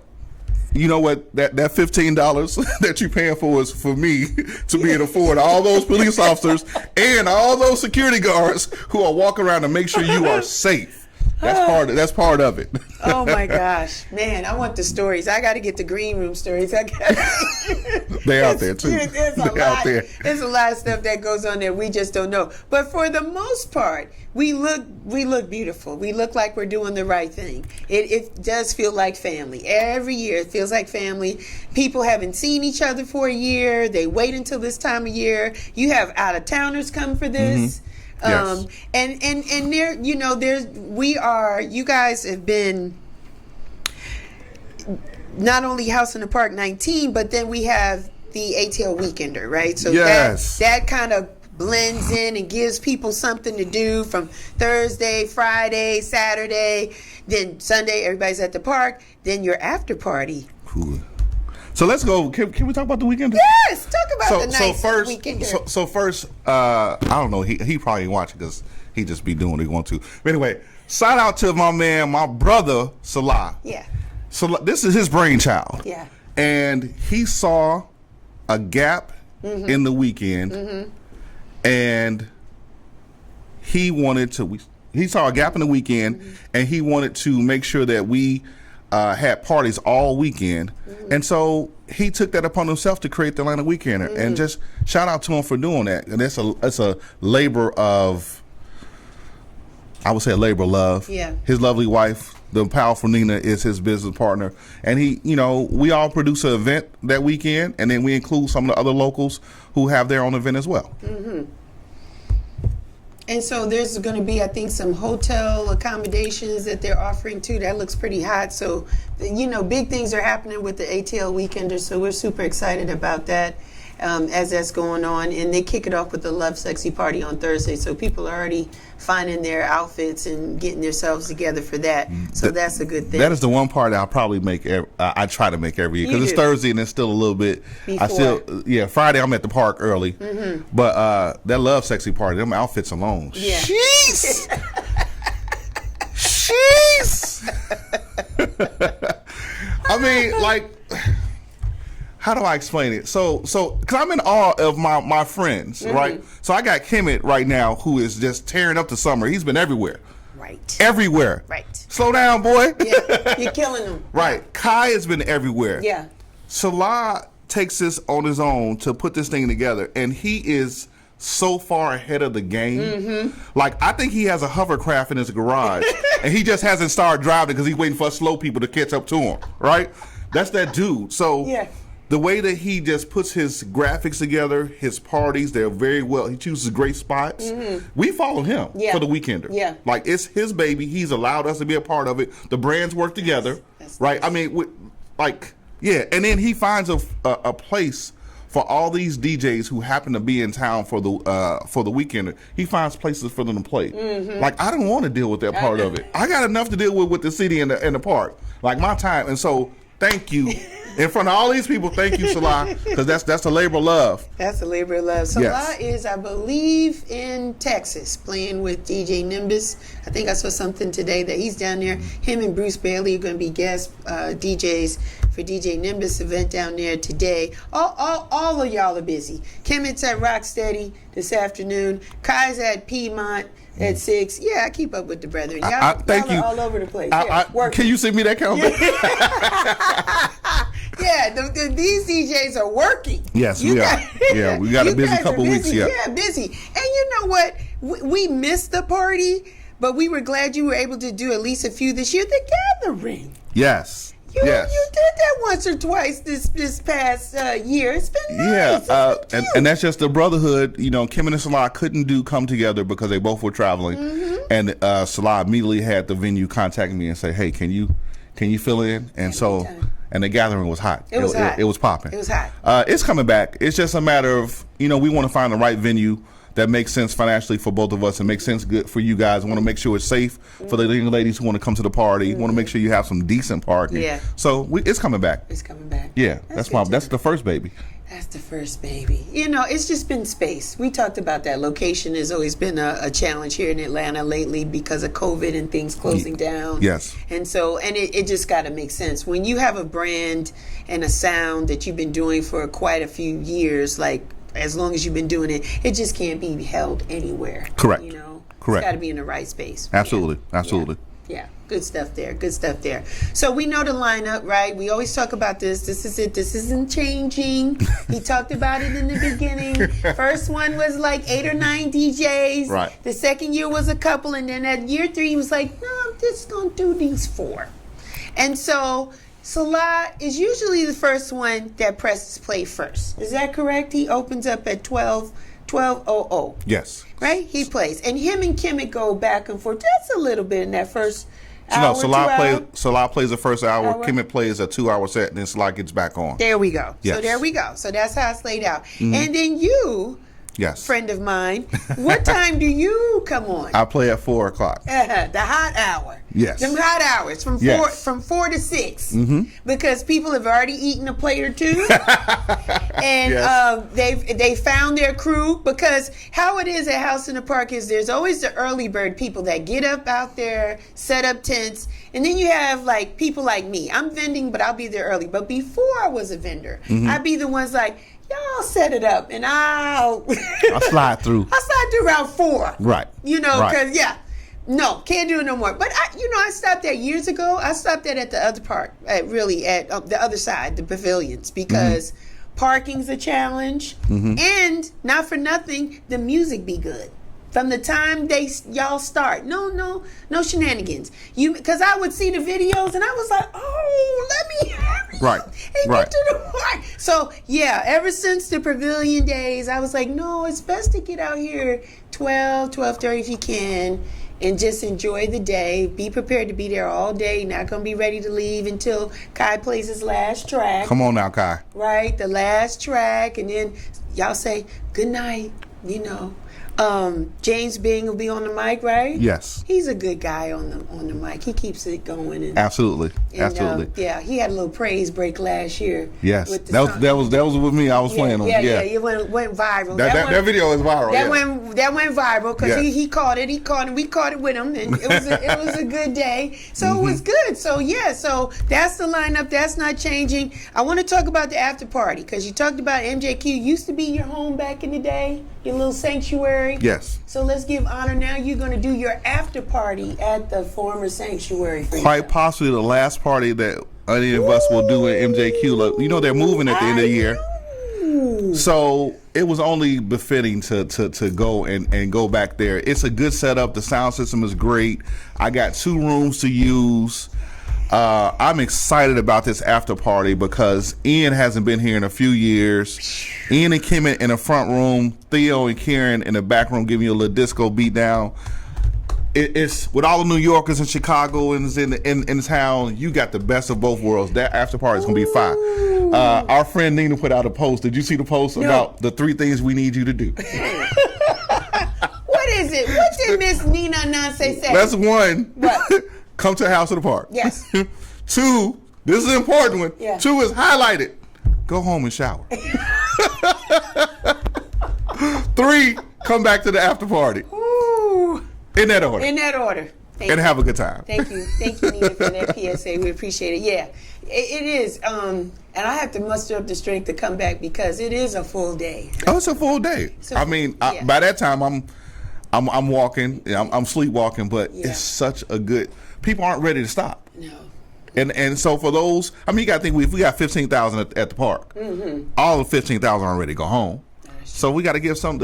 [SPEAKER 2] You know what? That $15 that you're paying for is for me to be able to afford all those police officers and all those security guards who are walking around to make sure you are safe. That's part of it.
[SPEAKER 1] Oh my gosh, man! I want the stories. I got to get the green room stories.
[SPEAKER 2] They out there too.
[SPEAKER 1] There's a lot of stuff that goes on there we just don't know. But for the most part, we look beautiful. We look like we're doing the right thing. It does feel like family. Every year it feels like family. People haven't seen each other for a year. They wait until this time of year. You have out of towners come for this. Mm-hmm.
[SPEAKER 2] Yes.
[SPEAKER 1] And there, you know, you guys have been not only House in the Park 19, but then we have the ATL Weekender, right? So
[SPEAKER 2] yes.
[SPEAKER 1] that kind of blends in and gives people something to do from Thursday, Friday, Saturday, then Sunday, everybody's at the park, then your after party.
[SPEAKER 2] Cool. So let's go. Can we talk about the Weekender?
[SPEAKER 1] Yes, talk about the nice Weekender.
[SPEAKER 2] So first, I don't know. He probably ain't watching because he just be doing what he want to. But anyway, shout out to my brother Salah.
[SPEAKER 1] Yeah.
[SPEAKER 2] So this is his brainchild.
[SPEAKER 1] Yeah.
[SPEAKER 2] And he saw a gap in the weekend, and he wanted to. He saw a gap in the weekend, and he wanted to make sure that we had parties all weekend, and so he took that upon himself to create the Atlanta Weekender, and just shout out to him for doing that. And it's a labor of, I would say, a labor of love.
[SPEAKER 1] Yeah. His
[SPEAKER 2] lovely wife, the powerful Nina, is his business partner, and we all produce an event that weekend, and then we include some of the other locals who have their own event as well.
[SPEAKER 1] And so there's going to be, I think, some hotel accommodations that they're offering too. That looks pretty hot. So, big things are happening with the ATL Weekender. So we're super excited about that as that's going on. And they kick it off with the Love Sexy Party on Thursday. So people are already finding their outfits and getting themselves together for that. So that's a good thing.
[SPEAKER 2] That is the one part that I probably make. I try to make every year because it's Thursday and it's still a little bit.
[SPEAKER 1] Before.
[SPEAKER 2] Friday I'm at the park early, but that Love Sexy Party, them outfits alone.
[SPEAKER 1] Yeah.
[SPEAKER 2] Jeez. I mean, like, how do I explain it? So, because I'm in awe of my friends, right? So I got Kemit right now, who is just tearing up the summer. He's been everywhere.
[SPEAKER 1] Right.
[SPEAKER 2] Everywhere.
[SPEAKER 1] Right.
[SPEAKER 2] Slow down, boy.
[SPEAKER 1] Yeah, you're killing them.
[SPEAKER 2] Right. Kai has been everywhere.
[SPEAKER 1] Yeah.
[SPEAKER 2] Salah takes this on his own to put this thing together, and he is so far ahead of the game. Like, I think he has a hovercraft in his garage, and he just hasn't started driving because he's waiting for slow people to catch up to him, right? That's that dude. So the way that he just puts his graphics together, his parties, they're very well. He chooses great spots. We follow him for the Weekender.
[SPEAKER 1] Yeah.
[SPEAKER 2] Like, it's his baby. He's allowed us to be a part of it. The brands work together, right? Nice. I mean, and then he finds a place for all these DJs who happen to be in town for the Weekender. He finds places for them to play. Like, I don't want to deal with that part of it. I got enough to deal with the city and the park. Like, my time. And so, thank you. In front of all these people, thank you, Salah, because that's a labor of love.
[SPEAKER 1] That's a labor of love. Salah
[SPEAKER 2] Yes.
[SPEAKER 1] is, I believe, in Texas playing with DJ Nimbus. I think I saw something today that he's down there. Him and Bruce Bailey are going to be guest DJs for DJ Nimbus event down there today. All of y'all are busy. Kemit's at Rocksteady this afternoon. Kai's at Piedmont at 6. Yeah, I keep up with the brethren. Y'all,
[SPEAKER 2] Thank you.
[SPEAKER 1] Are all over the place.
[SPEAKER 2] Can you send me that calendar?
[SPEAKER 1] Yeah, these DJs are working.
[SPEAKER 2] Yes, we are. Yeah, we got a busy couple weeks. Yeah,
[SPEAKER 1] busy. And you know what? We missed the party, but we were glad you were able to do at least a few this year. The gathering.
[SPEAKER 2] Yes.
[SPEAKER 1] You did that once or twice this past year. It's been nice.
[SPEAKER 2] Yeah, and that's just the brotherhood. You know, Kemit and Salah couldn't come together because they both were traveling, and Salah immediately had the venue contact me and say, "Hey, can you fill in?" And so, and the gathering was hot.
[SPEAKER 1] It was hot.
[SPEAKER 2] It was popping.
[SPEAKER 1] It was hot.
[SPEAKER 2] It's coming back. It's just a matter of, we want to find the right venue that makes sense financially for both of us and makes sense good for you guys. Want to make sure it's safe for the young ladies who want to come to the party. Want to make sure you have some decent parking.
[SPEAKER 1] Yeah.
[SPEAKER 2] So it's coming back.
[SPEAKER 1] It's coming back.
[SPEAKER 2] Yeah, that's the first baby.
[SPEAKER 1] That's the first baby. It's just been space. We talked about that. Location has always been a challenge here in Atlanta lately because of COVID and things closing down.
[SPEAKER 2] Yes.
[SPEAKER 1] And so, it just got to make sense. When you have a brand and a sound that you've been doing for quite a few years, like as long as you've been doing it, it just can't be held anywhere.
[SPEAKER 2] Correct.
[SPEAKER 1] It's got to be in the right space.
[SPEAKER 2] Absolutely.
[SPEAKER 1] Yeah.
[SPEAKER 2] Absolutely.
[SPEAKER 1] Yeah. Good stuff there. So we know the lineup, right? We always talk about this. This is it. This isn't changing. He talked about it in the beginning. First one was like 8 or 9 DJs.
[SPEAKER 2] Right.
[SPEAKER 1] The second year was a couple. And then at year 3, he was like, no, I'm just going to do these 4. And so Salah is usually the first one that presses play first. Is that correct? He opens up at 12:00.
[SPEAKER 2] Yes.
[SPEAKER 1] Right? He plays. And him and Kemit go back and forth just a little bit in that first hour.
[SPEAKER 2] Salah plays the first hour. Kemit plays a 2-hour set, and then Salah gets back on.
[SPEAKER 1] There we go.
[SPEAKER 2] Yes.
[SPEAKER 1] So there we go. So that's how it's laid out. And then you, friend of mine, what time do you come on?
[SPEAKER 2] I play at 4 o'clock.
[SPEAKER 1] The hot hour.
[SPEAKER 2] Yes.
[SPEAKER 1] Them hot hours from 4 to 6. Because people have already eaten a plate or two. And they found their crew. Because how it is at House in the Park is there's always the early bird people that get up out there, set up tents. And then you have like people like me. I'm vending, but I'll be there early. But before I was a vendor, I'd be the ones like, y'all set it up and I'll
[SPEAKER 2] slide through.
[SPEAKER 1] I'll slide through around 4.
[SPEAKER 2] Right.
[SPEAKER 1] Because no, can't do it no more. But I stopped there years ago. I stopped at the other part, at the other side, the pavilions, because parking's a challenge, and not for nothing, the music be good. From the time y'all start, no shenanigans. Because I would see the videos and I was like, oh, let me
[SPEAKER 2] right.
[SPEAKER 1] get to the part. So ever since the pavilion days, I was like, no, it's best to get out here 12:30 if you can, and just enjoy the day. Be prepared to be there all day. Not gonna be ready to leave until Kai plays his last track.
[SPEAKER 2] Come on now, Kai.
[SPEAKER 1] Right, the last track, and then y'all say good night. James Bing will be on the mic, right?
[SPEAKER 2] Yes.
[SPEAKER 1] He's a good guy on the mic. He keeps it going. And,
[SPEAKER 2] absolutely.
[SPEAKER 1] He had a little praise break last year.
[SPEAKER 2] Yes. That was with me. I was playing on.
[SPEAKER 1] Yeah. It went viral.
[SPEAKER 2] That video is viral.
[SPEAKER 1] That went viral because he caught it. And we caught it with him, and it was a good day. So it was good. So so that's the lineup. That's not changing. I want to talk about the after party because you talked about MJQ used to be your home back in the day, your little sanctuary.
[SPEAKER 2] Yes.
[SPEAKER 1] So let's give honor now. You're going to do your after party at the former sanctuary.
[SPEAKER 2] Quite possibly the last party that any of us will do at MJQ. They're moving at the end of the year. So it was only befitting to go and go back there. It's a good setup. The sound system is great. I got 2 rooms to use. I'm excited about this after party because Ian hasn't been here in a few years. Ian and Kemit in the front room, Theo and Karen in the back room giving you a little disco beat down. It's with all the New Yorkers and Chicagoans in town. You got the best of both worlds. That after party is gonna be fire. Our friend Nina put out a post. Did you see the post about the 3 things we need you to do?
[SPEAKER 1] What is it? What did Miss Nina Ananse say?
[SPEAKER 2] That's 1.
[SPEAKER 1] What?
[SPEAKER 2] Come to the House of the Park.
[SPEAKER 1] Yes.
[SPEAKER 2] 2, This is an important one.
[SPEAKER 1] Yeah.
[SPEAKER 2] 2 is highlighted. Go home and shower. 3, come back to the after party.
[SPEAKER 1] Ooh.
[SPEAKER 2] In that order.
[SPEAKER 1] In that order.
[SPEAKER 2] And have a good time.
[SPEAKER 1] Thank you, Nina, for that PSA. We appreciate it. Yeah, it is. And I have to muster up the strength to come back because it is a full day.
[SPEAKER 2] Oh, it's a full day. By that time, I'm walking. I'm sleepwalking, but it's such a good. People aren't ready to stop.
[SPEAKER 1] No.
[SPEAKER 2] And so for those, you got to think if we got 15,000 at the park, all of 15,000 aren't ready to go home. So we got to give some,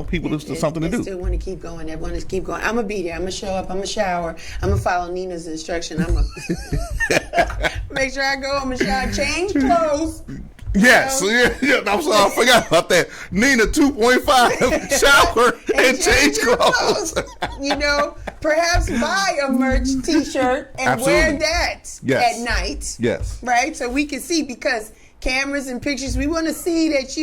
[SPEAKER 2] people something to do.
[SPEAKER 1] Still want to keep going. They want to keep going. I'm gonna be there. I'm gonna show up. I'm gonna shower. I'm gonna follow Nina's instruction. I'm gonna make sure I go home and shower, change clothes.
[SPEAKER 2] Yes, yeah. I'm sorry, I forgot about that. Nina 2.5, shower and change clothes.
[SPEAKER 1] Perhaps buy a merch T-shirt and wear that at night.
[SPEAKER 2] Yes.
[SPEAKER 1] Right, so we can see, because cameras and pictures, we want to see that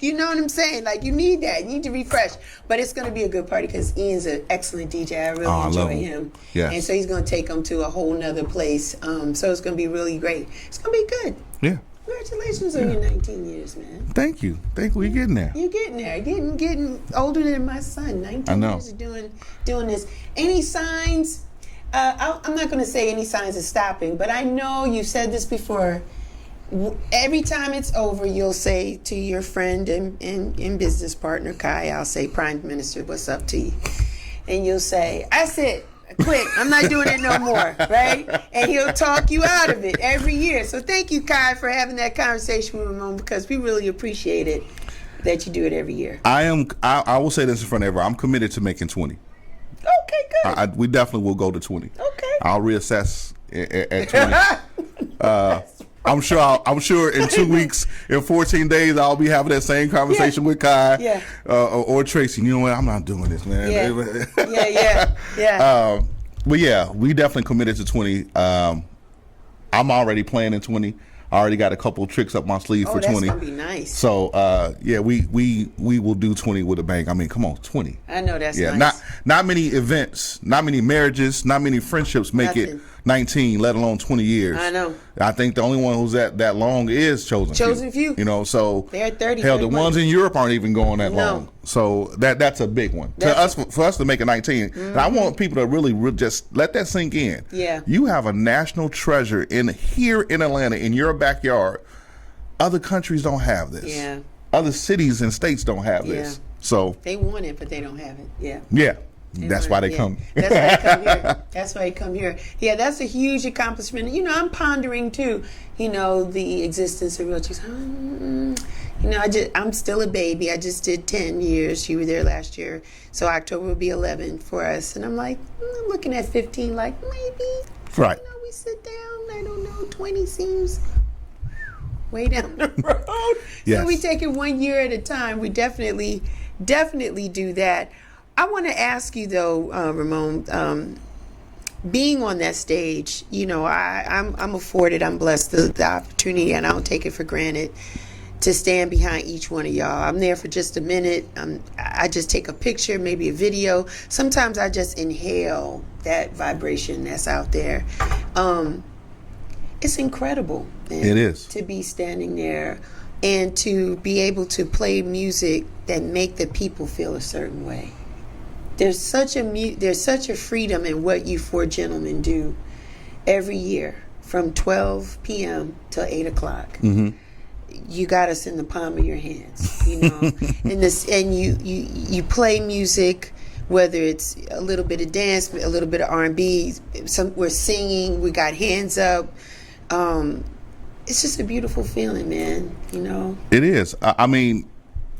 [SPEAKER 1] you know what I'm saying? Like, you need that. You need to refresh. But it's going to be a good party because Ian's an excellent DJ. I really enjoy him.
[SPEAKER 2] Yes.
[SPEAKER 1] And so he's going to take them to a whole nother place. So it's going to be really great. It's going to be good.
[SPEAKER 2] Yeah.
[SPEAKER 1] Congratulations on your 19 years, man.
[SPEAKER 2] Thank you. We're getting there.
[SPEAKER 1] You're getting there. Getting older than my son. 19 years of doing this. Any signs? I'm not going to say any signs of stopping, but I know you've said this before. Every time it's over, you'll say to your friend and business partner, Kai Alce, Prime Minister, what's up to you? And you'll say, that's it. Quit. I'm not doing it no more, right? And he'll talk you out of it every year. So thank you, Kai, for having that conversation with Ramon, because we really appreciate it that you do it every year.
[SPEAKER 2] I will say this in front of everyone. I'm committed to making 20.
[SPEAKER 1] Okay, good.
[SPEAKER 2] We definitely will go to 20.
[SPEAKER 1] Okay.
[SPEAKER 2] I'll reassess at 20. I'm sure in 2 weeks, in 14 days, I'll be having that same conversation with Kai or Tracy. You know what? I'm not doing this, man.
[SPEAKER 1] Yeah.
[SPEAKER 2] But yeah, we definitely committed to 20. I'm already planning 20. I already got a couple tricks up my sleeve for 20.
[SPEAKER 1] That's gonna be nice.
[SPEAKER 2] So we will do 20 with a bang. Come on, 20.
[SPEAKER 1] I know that's nice.
[SPEAKER 2] Not many events, not many marriages, not many friendships make it 19, let alone 20 years.
[SPEAKER 1] I know.
[SPEAKER 2] I think the only one who's that long is Chosen Few.
[SPEAKER 1] So they're 30.
[SPEAKER 2] Hell, the ones in Europe aren't even going that long. So that's a big one. For us to make it 19. And I want people to really just let that sink in.
[SPEAKER 1] Yeah.
[SPEAKER 2] You have a national treasure here in Atlanta, in your backyard. Other countries don't have this.
[SPEAKER 1] Yeah.
[SPEAKER 2] Other cities and states don't have this. So
[SPEAKER 1] they want it, but they don't have it. Yeah.
[SPEAKER 2] Yeah. That's why they come.
[SPEAKER 1] That's why they come here. That's why they come here. Yeah, that's a huge accomplishment. I'm pondering too, the existence of Real Chicks. I'm still a baby. I just did 10 years. You were there last year. So October will be 11 for us. And I'm like, I'm looking at 15 like maybe.
[SPEAKER 2] Right.
[SPEAKER 1] We sit down. I don't know. 20 seems way down the road.
[SPEAKER 2] Yes.
[SPEAKER 1] So we take it 1 year at a time. We definitely do that. I want to ask you though, Ramon, being on that stage, I'm afforded, I'm blessed the opportunity, and I don't take it for granted to stand behind each one of y'all. I'm there for just a minute. I just take a picture, maybe a video. Sometimes I just inhale that vibration that's out there. It's incredible.
[SPEAKER 2] It is.
[SPEAKER 1] To be standing there and to be able to play music that make the people feel a certain way. There's such a freedom in what you four gentlemen do every year from 12 p.m. till 8 o'clock. Mm-hmm. You got us in the palm of your hands, and you play music, whether it's a little bit of dance, a little bit of R&B, we're singing, we got hands up. It's just a beautiful feeling, man.
[SPEAKER 2] It is.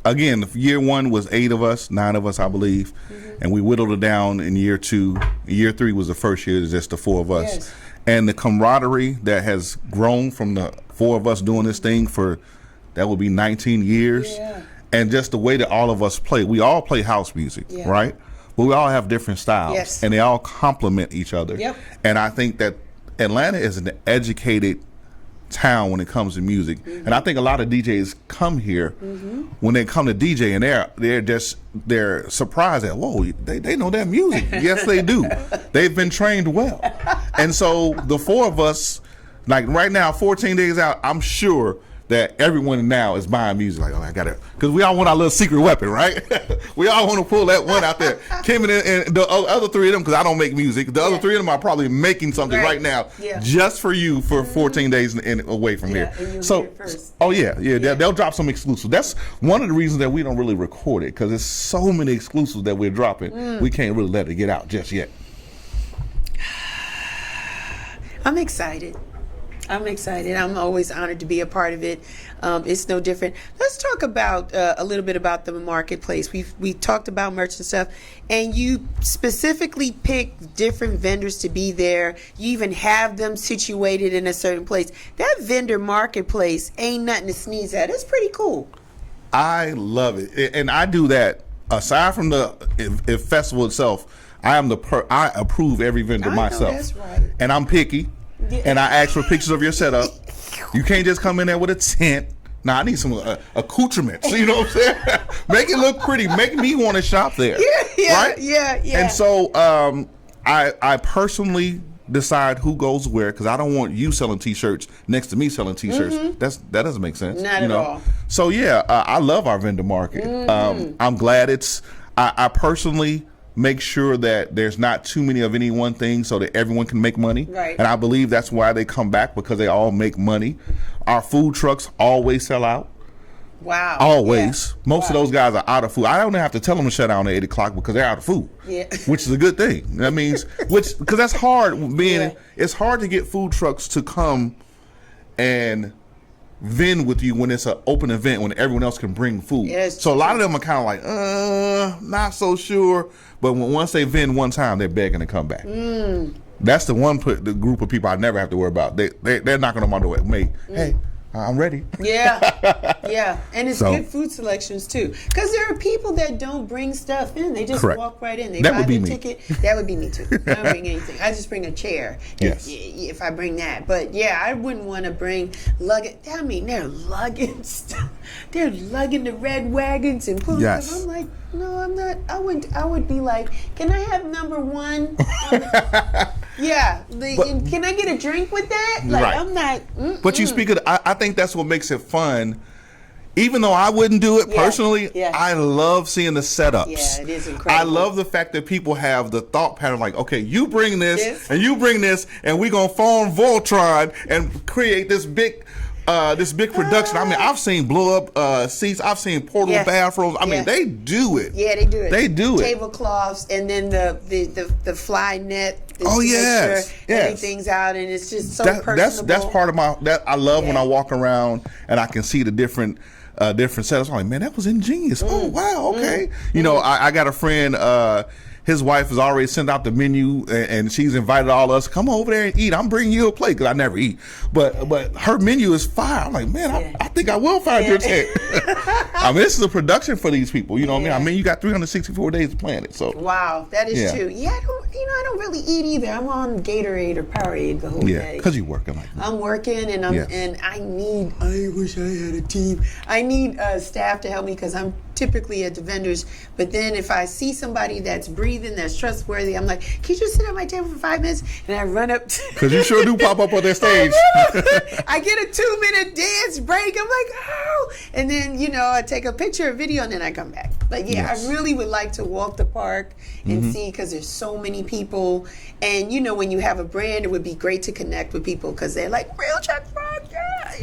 [SPEAKER 2] Again, year one was 8 of us, 9 of us, I believe, and we whittled it down in year 2. Year 3 was the first year, just the 4 of us.
[SPEAKER 1] Yes.
[SPEAKER 2] And the camaraderie that has grown from the 4 of us doing this thing for, that would be 19 years.
[SPEAKER 1] Yeah.
[SPEAKER 2] And just the way that all of us play. We all play house music, right? But we all have different styles.
[SPEAKER 1] Yes.
[SPEAKER 2] And they all complement each other.
[SPEAKER 1] Yep.
[SPEAKER 2] And I think that Atlanta is an educated town when it comes to music, and I think a lot of DJs come here when they come to DJ, and they're surprised that they know that music. Yes, they do. They've been trained well, and so the 4 of us Like right now, 14 days out, I'm sure that everyone now is buying music. Like, oh, I got it. Because we all want our little secret weapon, right? We all want to pull that one out there. Kemit and the other three of them, because I don't make music, the other three of them are probably making something right now just for you for 14 days away from here. So, they'll drop some exclusive. That's one of the reasons that we don't really record it, because there's so many exclusives that we're dropping. We can't really let it get out just yet.
[SPEAKER 1] I'm excited. I'm always honored to be a part of it. It's no different. Let's talk about a little bit about the marketplace. We talked about merch and stuff, and you specifically picked different vendors to be there. You even have them situated in a certain place. That vendor marketplace ain't nothing to sneeze at. It's pretty cool.
[SPEAKER 2] I love it, and I do that. Aside from the festival itself, I approve every vendor myself.
[SPEAKER 1] That's right.
[SPEAKER 2] And I'm picky. Yeah. And I ask for pictures of your setup. You can't just come in there with a tent. Nah, I need some accoutrements. You know what I'm saying? Make it look pretty. Make me want to shop there. Right? Yeah. And so I personally decide who goes where, because I don't want you selling T-shirts next to me selling T-shirts. That doesn't make sense.
[SPEAKER 1] Not at all.
[SPEAKER 2] So I love our vendor market. I'm glad I personally make sure that there's not too many of any one thing so that everyone can make money.
[SPEAKER 1] Right.
[SPEAKER 2] And I believe that's why they come back, because they all make money. Our food trucks always sell out.
[SPEAKER 1] Wow.
[SPEAKER 2] Always. Yeah. Most of those guys are out of food. I don't have to tell them to shut down at 8 o'clock because they're out of food. Yeah. Which is a good thing. That means, because that's hard it's hard to get food trucks to come and vend with you when it's an open event, when everyone else can bring food. Yes. So a lot of them are kind of like, not so sure. But once they vend one time, they're begging to come back. That's the group of people I never have to worry about. They're knocking on my door. Hey, I'm ready.
[SPEAKER 1] Yeah. And it's good food selections too. Because there are people that don't bring stuff in. They just walk right in. They buy the ticket. That would be me too. I don't bring anything. I just bring a chair.
[SPEAKER 2] Yes.
[SPEAKER 1] If I bring that. But I wouldn't want to bring luggage. I mean, they're lugging stuff. They're lugging the red wagons and pulling stuff. I'm like, no, I'm not. I would be like, can I have number one? Can I get a drink with that? Like, I'm not.
[SPEAKER 2] But you speak of, I think that's what makes it fun. Even though I wouldn't do it personally, I love seeing the setups.
[SPEAKER 1] Yeah, it is incredible.
[SPEAKER 2] I love the fact that people have the thought pattern like, okay, you bring this and you bring this, and we're going to form Voltron and create this big production. I mean, I've seen blow up seats. I've seen portable bathrooms. I mean, they do it.
[SPEAKER 1] Yeah, they do it.
[SPEAKER 2] They do it.
[SPEAKER 1] Tablecloths, and then the fly net. Everything's out, and it's just so personable. That's
[SPEAKER 2] part of that I love when I walk around and I can see the different setups. I'm like, man, that was ingenious. Oh wow, okay. You know, I got a friend. His wife has already sent out the menu, and she's invited all of us, come over there and eat. I'm bringing you a plate, because I never eat. But her menu is fire. I'm like, man, I think I will find your tent. I mean, this is a production for these people. You know what I mean? I mean, you got 364 days to plan it. So
[SPEAKER 1] wow, that is true. Yeah, I don't really eat either. I'm on Gatorade or Powerade the whole day.
[SPEAKER 2] Yeah, because you're working like that.
[SPEAKER 1] I'm working, and I wish I had a team. I need staff to help me, because I'm typically at the vendors, but then if I see somebody that's breathing, that's trustworthy, I'm like, can you just sit at my table for 5 minutes? And I run up
[SPEAKER 2] because you sure do pop up on that stage.
[SPEAKER 1] I get a 2-minute dance break. I'm like, oh, and then I take a picture, a video, and then I come back. But I really would like to walk the park and see, because there's so many people, and when you have a brand, it would be great to connect with people, because they're like, real Chuck Frog,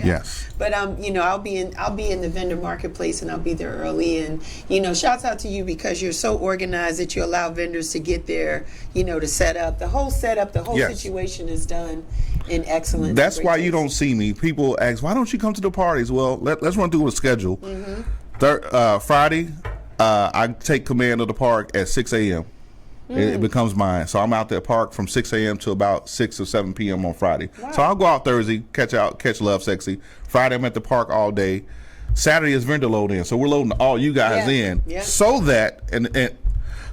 [SPEAKER 2] Yes.
[SPEAKER 1] But I'll be in the vendor marketplace, and I'll be there early. And shouts out to you, because you're so organized that you allow vendors to get there, to set up. The whole situation is done in excellence.
[SPEAKER 2] That's why you don't see me. People ask, why don't you come to the parties? Well, let's run through a schedule. Friday, I take command of the park at 6 a.m. It becomes mine. So I'm out there park from 6 a.m. to about 6 or 7 p.m. on Friday. Wow. So I'll go out Thursday, catch Love Sexy. Friday, I'm at the park all day. Saturday is vendor load in. So we're loading all you guys in so that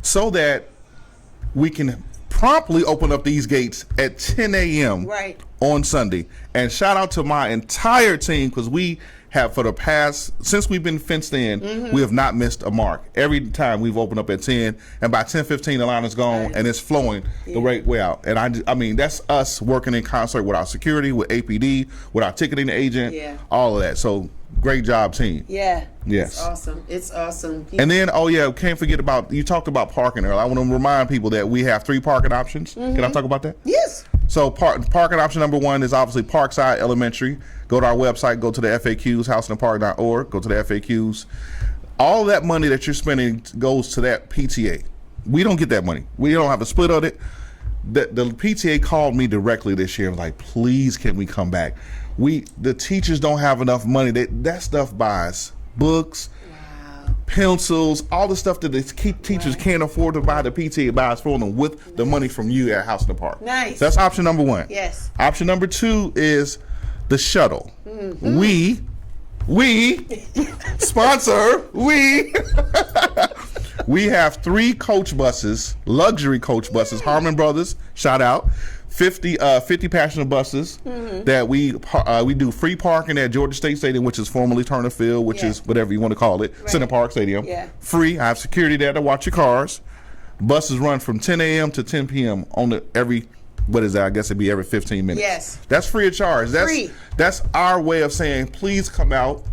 [SPEAKER 2] so that we can promptly open up these gates at 10 a.m.
[SPEAKER 1] Right.
[SPEAKER 2] on Sunday. And shout out to my entire team, because we have for the past, since we've been fenced in, we have not missed a mark. Every time we've opened up at 10, and by 10:15 the line is gone and it's flowing the right way out. And I mean, that's us working in concert with our security, with APD, with our ticketing agent, all of that. So great job, team.
[SPEAKER 1] Yeah.
[SPEAKER 2] Yes.
[SPEAKER 1] It's awesome. It's awesome.
[SPEAKER 2] And then, can't forget about, you talked about parking earlier. I want to remind people that we have 3 parking options. Can I talk about that?
[SPEAKER 1] Yes.
[SPEAKER 2] So parking option number 1 is obviously Parkside Elementary. Go to our website, go to the FAQs, houseinthepark.org, go to the FAQs. All that money that you're spending goes to that PTA. We don't get that money. We don't have a split of it. The PTA called me directly this year and was like, please, can we come back? The teachers don't have enough money. That stuff buys books, pencils, all the stuff that the teachers can't afford to buy. The PTA buys for them with the money from you at House in the Park.
[SPEAKER 1] Nice.
[SPEAKER 2] So that's option number 1.
[SPEAKER 1] Yes.
[SPEAKER 2] Option number 2 is the shuttle. We sponsor. We have 3 coach buses, luxury coach buses. Harmon Brothers, shout out. 50 passenger buses that we do free parking at Georgia State Stadium, which is formerly Turner Field, which is whatever you want to call it, Center Park Stadium. Free. I have security there to watch your cars. Buses run from 10 a.m. to 10 p.m. on every 15 minutes.
[SPEAKER 1] Yes.
[SPEAKER 2] That's free of charge. That's
[SPEAKER 1] free.
[SPEAKER 2] That's our way of saying, please come out.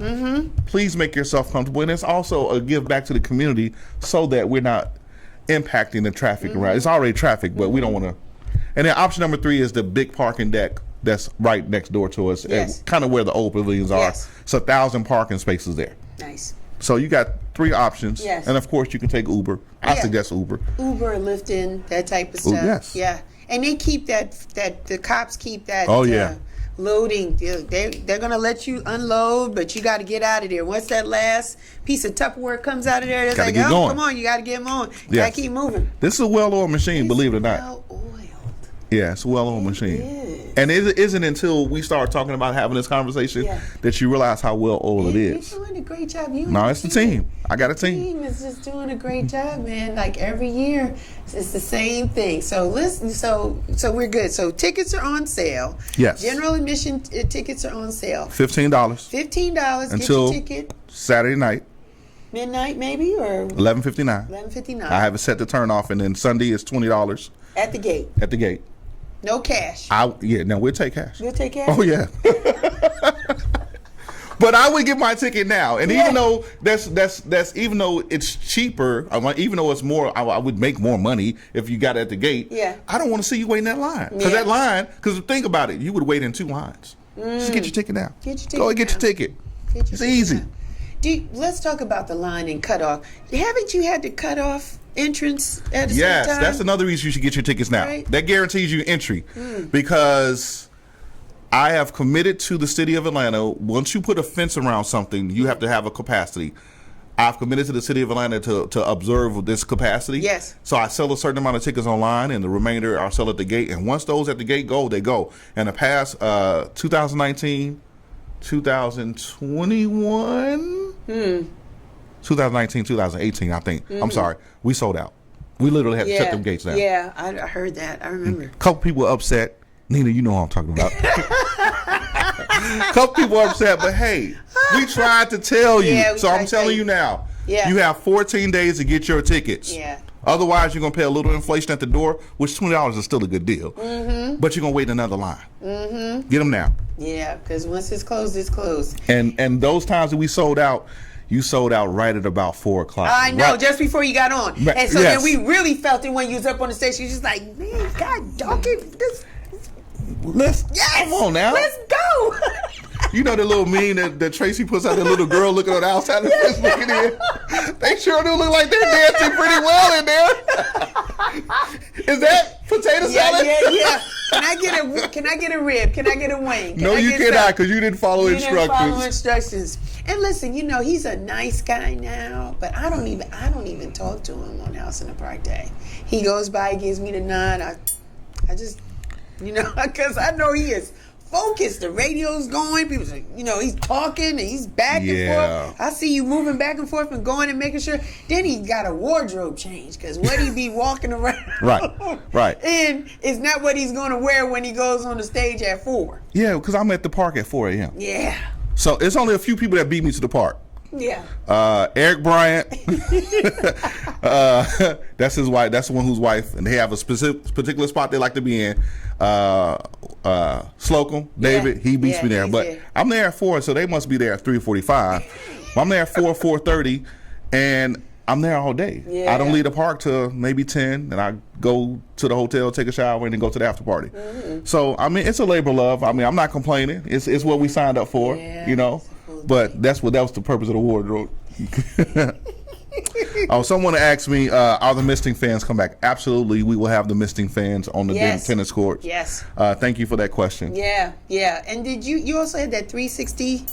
[SPEAKER 2] Please make yourself comfortable. And it's also a give back to the community so that we're not impacting the traffic around. It's already traffic, but we don't want to. And then option number 3 is the big parking deck that's right next door to us, kind of where the old pavilions are. It's 1,000 parking spaces there.
[SPEAKER 1] Nice.
[SPEAKER 2] So you got 3 options.
[SPEAKER 1] Yes.
[SPEAKER 2] And of course you can take Uber. I suggest Uber.
[SPEAKER 1] Uber, Lyft, that type of stuff.
[SPEAKER 2] Yes.
[SPEAKER 1] Yeah. And they keep that the cops keep that loading. They're gonna let you unload, but you got to get out of there. Once that last piece of Tupperware comes out of there, it's like, oh, come on, you got to get them on. You got to keep moving.
[SPEAKER 2] This is a well-oiled machine, believe it or not.
[SPEAKER 1] Well-oiled.
[SPEAKER 2] Yeah, it's a well-oiled machine. And it isn't until we start talking about having this conversation that you realize how well-oiled it is.
[SPEAKER 1] You're doing a great job.
[SPEAKER 2] No, it's the team. I got a team.
[SPEAKER 1] The team is just doing a great job, man. Like every year, it's the same thing. So listen, so we're good. So tickets are on sale.
[SPEAKER 2] Yes.
[SPEAKER 1] General admission tickets are on sale.
[SPEAKER 2] $15.
[SPEAKER 1] $15.
[SPEAKER 2] Until
[SPEAKER 1] get your ticket.
[SPEAKER 2] Saturday night.
[SPEAKER 1] Midnight, maybe, or
[SPEAKER 2] $11.59.
[SPEAKER 1] $11.59.
[SPEAKER 2] I have it set to turn off, and then Sunday is $20
[SPEAKER 1] at the gate.
[SPEAKER 2] At the gate.
[SPEAKER 1] No cash.
[SPEAKER 2] No, we'll take cash.
[SPEAKER 1] You'll take cash?
[SPEAKER 2] Oh, yeah. But I would get my ticket now. And even though even though it's cheaper, even though it's more, I would make more money if you got it at the gate.
[SPEAKER 1] Yeah.
[SPEAKER 2] I don't want to see you waiting in that line. Because think about it, you would wait in 2 lines. Just get your ticket now.
[SPEAKER 1] Get your ticket.
[SPEAKER 2] Go and get your ticket. It's easy.
[SPEAKER 1] Let's talk about the line and cutoff. Haven't you had to cut off entrance at a certain time?
[SPEAKER 2] That's another reason you should get your tickets now.
[SPEAKER 1] Right.
[SPEAKER 2] That guarantees you entry because I have committed to the city of Atlanta. Once you put a fence around something, you have to have a capacity. I've committed to the city of Atlanta to observe this capacity.
[SPEAKER 1] Yes.
[SPEAKER 2] So I sell a certain amount of tickets online, and the remainder I'll sell at the gate. And once those at the gate go, they go. And the past 2019, 2021. 2019, 2018, I think. I'm sorry. We sold out. We literally had to shut them gates down.
[SPEAKER 1] Yeah, I heard that. I remember.
[SPEAKER 2] A couple people were upset. Nina, you know what I'm talking about. A couple people were upset, but hey, we tried to tell you. So I'm telling you now. Yeah. You have 14 days to get your tickets.
[SPEAKER 1] Yeah.
[SPEAKER 2] Otherwise, you're going to pay a little inflation at the door, which $20 is still a good deal. But you're going to wait in another line. Get them now.
[SPEAKER 1] Yeah, because once it's closed, it's closed.
[SPEAKER 2] And those times that we sold out, you sold out right at about 4 o'clock.
[SPEAKER 1] I know,
[SPEAKER 2] right.
[SPEAKER 1] Just before you got on.
[SPEAKER 2] Right.
[SPEAKER 1] And so then we really felt it when you was up on the stage. You was just like, man, God, dog it.
[SPEAKER 2] Come on now.
[SPEAKER 1] Let's go.
[SPEAKER 2] You know the little meme that Tracy puts out, the little girl looking on the outside of the fence looking in? They sure do look like they're dancing pretty well in there. Is that potato salad?
[SPEAKER 1] Yeah. Can I get a rib? Can I get a wing?
[SPEAKER 2] No, you cannot, because you didn't follow instructions.
[SPEAKER 1] And listen, he's a nice guy now, but I don't even talk to him on House in the Park Day. He goes by, gives me the nod. I just, because I know he is focused. The radio's going. People say, he's talking and he's back and forth. I see you moving back and forth and going and making sure. Then he got a wardrobe change because what he be walking around.
[SPEAKER 2] Right.
[SPEAKER 1] And it's not what he's going to wear when he goes on the stage at 4.
[SPEAKER 2] Yeah, because I'm at the park at 4 a.m.
[SPEAKER 1] Yeah.
[SPEAKER 2] So it's only a few people that beat me to the park.
[SPEAKER 1] Yeah.
[SPEAKER 2] Eric Bryant. That's his wife. That's the one whose wife, and they have a particular spot they like to be in. Slocum, David, he beats me there. But I'm there at 4, so they must be there at 3:45. I'm there at 4:30, and I'm there all day. Yeah. I don't leave the park till maybe 10, and I go to the hotel, take a shower, and then go to the after party. So I mean, it's a labor of love. I mean, I'm not complaining. It's what we signed up for, you know. But that was the purpose of the wardrobe. Oh, someone asked me, are the Misting fans come back? Absolutely, we will have the Misting fans on the tennis courts. Yes. Thank you for that question.
[SPEAKER 1] Yeah. And did you also had that 360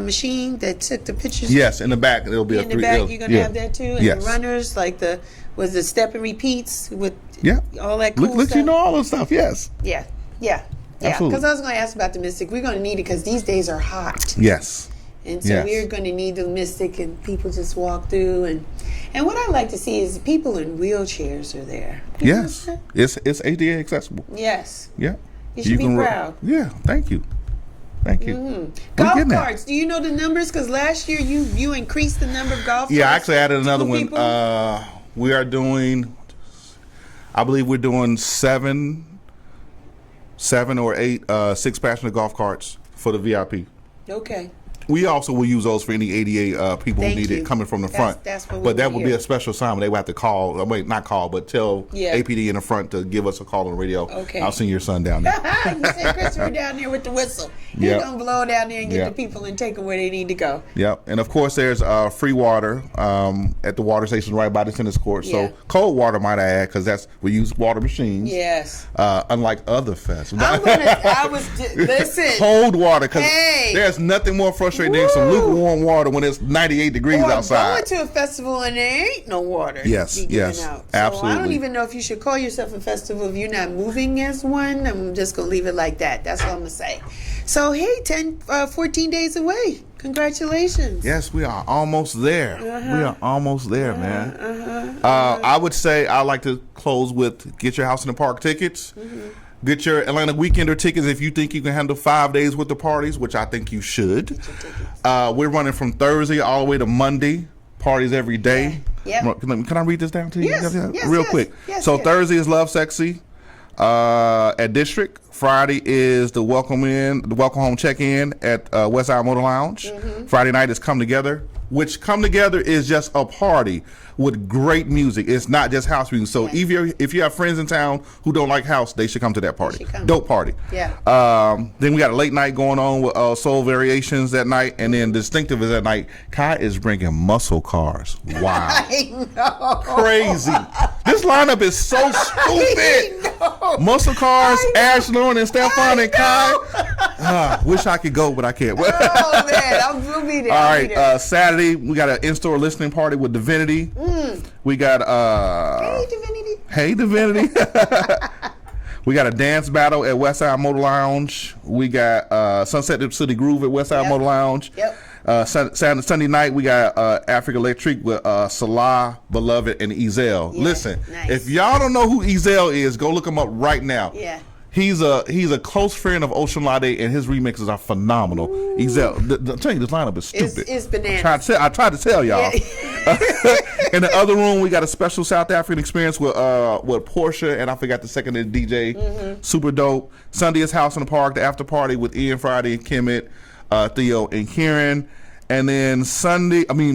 [SPEAKER 1] machine that took the pictures?
[SPEAKER 2] Yes, in the back it'll be
[SPEAKER 1] in the back. You're gonna have that too, and the runners like the step and repeats with all that cool stuff.
[SPEAKER 2] You know all the stuff. Yes.
[SPEAKER 1] Yeah. Because I was going to ask about the Mystic. We're going to need it because these days are hot.
[SPEAKER 2] Yes.
[SPEAKER 1] And so we're going to need the Mystic, and people just walk through. And what I like to see is people in wheelchairs are there.
[SPEAKER 2] Yes. It's ADA accessible.
[SPEAKER 1] Yes.
[SPEAKER 2] Yeah.
[SPEAKER 1] You should be proud.
[SPEAKER 2] Yeah. Thank you.
[SPEAKER 1] Golf carts. Do you know the numbers? Because last year you increased the number of golf carts.
[SPEAKER 2] Yeah, I actually added another one. We are doing, I believe we're doing 7 or 8 six passenger golf carts for the VIP.
[SPEAKER 1] Okay.
[SPEAKER 2] We also will use those for any ADA people who need it coming from the front.
[SPEAKER 1] That's what
[SPEAKER 2] but that would be a special assignment. They would have to call, not call, but tell APD in the front to give us a call on the radio. Okay. I'll send your son down there.
[SPEAKER 1] You send Christopher down there with the whistle. He's going to blow down there and get the people and take them where they need to go.
[SPEAKER 2] Yep. And of course, there's free water at the water station right by the tennis court. So cold water, might I add, because we use water machines.
[SPEAKER 1] Yes.
[SPEAKER 2] Unlike other fests.
[SPEAKER 1] Listen.
[SPEAKER 2] Cold water, because there's nothing more frustrating than some lukewarm water when it's 98 degrees outside.
[SPEAKER 1] Going to a festival and there ain't no water.
[SPEAKER 2] Yes.
[SPEAKER 1] Out.
[SPEAKER 2] Absolutely.
[SPEAKER 1] So I don't even know if you should call yourself a festival if you're not moving as one. I'm just going to leave it like that. That's all I'm going to say. So, hey, 14 days away. Congratulations.
[SPEAKER 2] Yes, we are almost there. We are almost there, man. I would say I like to close with get your House in the Park tickets. Get your Atlanta Weekender tickets if you think you can handle 5 days with the parties, which I think you should. We're running from Thursday all the way to Monday. Parties every day. Can I read this down to you?
[SPEAKER 1] Yes,
[SPEAKER 2] real quick. Thursday is Love Sexy at District. Friday is the welcome home check-in at Westside Motor Lounge. Friday night is Come Together, which Come Together is just a party with great music. It's not just house music. So if you have friends in town who don't like house, they should come to that party. Dope party. Then we got a late night going on with Soul Variations that night, and then Distinctive is that night. Kai is bringing muscle cars. Wow.
[SPEAKER 1] I know.
[SPEAKER 2] Crazy. This lineup is so stupid. Muscle Cars, Ash Lauren, and Stefan and Kai. Wish I could go, but I can't.
[SPEAKER 1] Oh man, we'll be there.
[SPEAKER 2] All right, Saturday we got an in-store listening party with Divinity. We got Hey Divinity. We got a dance battle at Westside Motor Lounge. We got Sunset City Groove at Westside Motor Lounge. Sunday night we got Africa Electric with Salah, Beloved, and Ezel. Listen, if y'all don't know who Ezel is, go look him up right now. He's a close friend of Ocean Lade, and his remixes are phenomenal. Ezel, I'm telling you, this lineup is stupid.
[SPEAKER 1] It's bananas.
[SPEAKER 2] I tried to tell y'all. In the other room, we got a special South African experience with Portia, and I forgot the second DJ. Super dope. Sunday is House in the Park, the after party with Ian Friday, Kemit, Theo, and Kieran. And then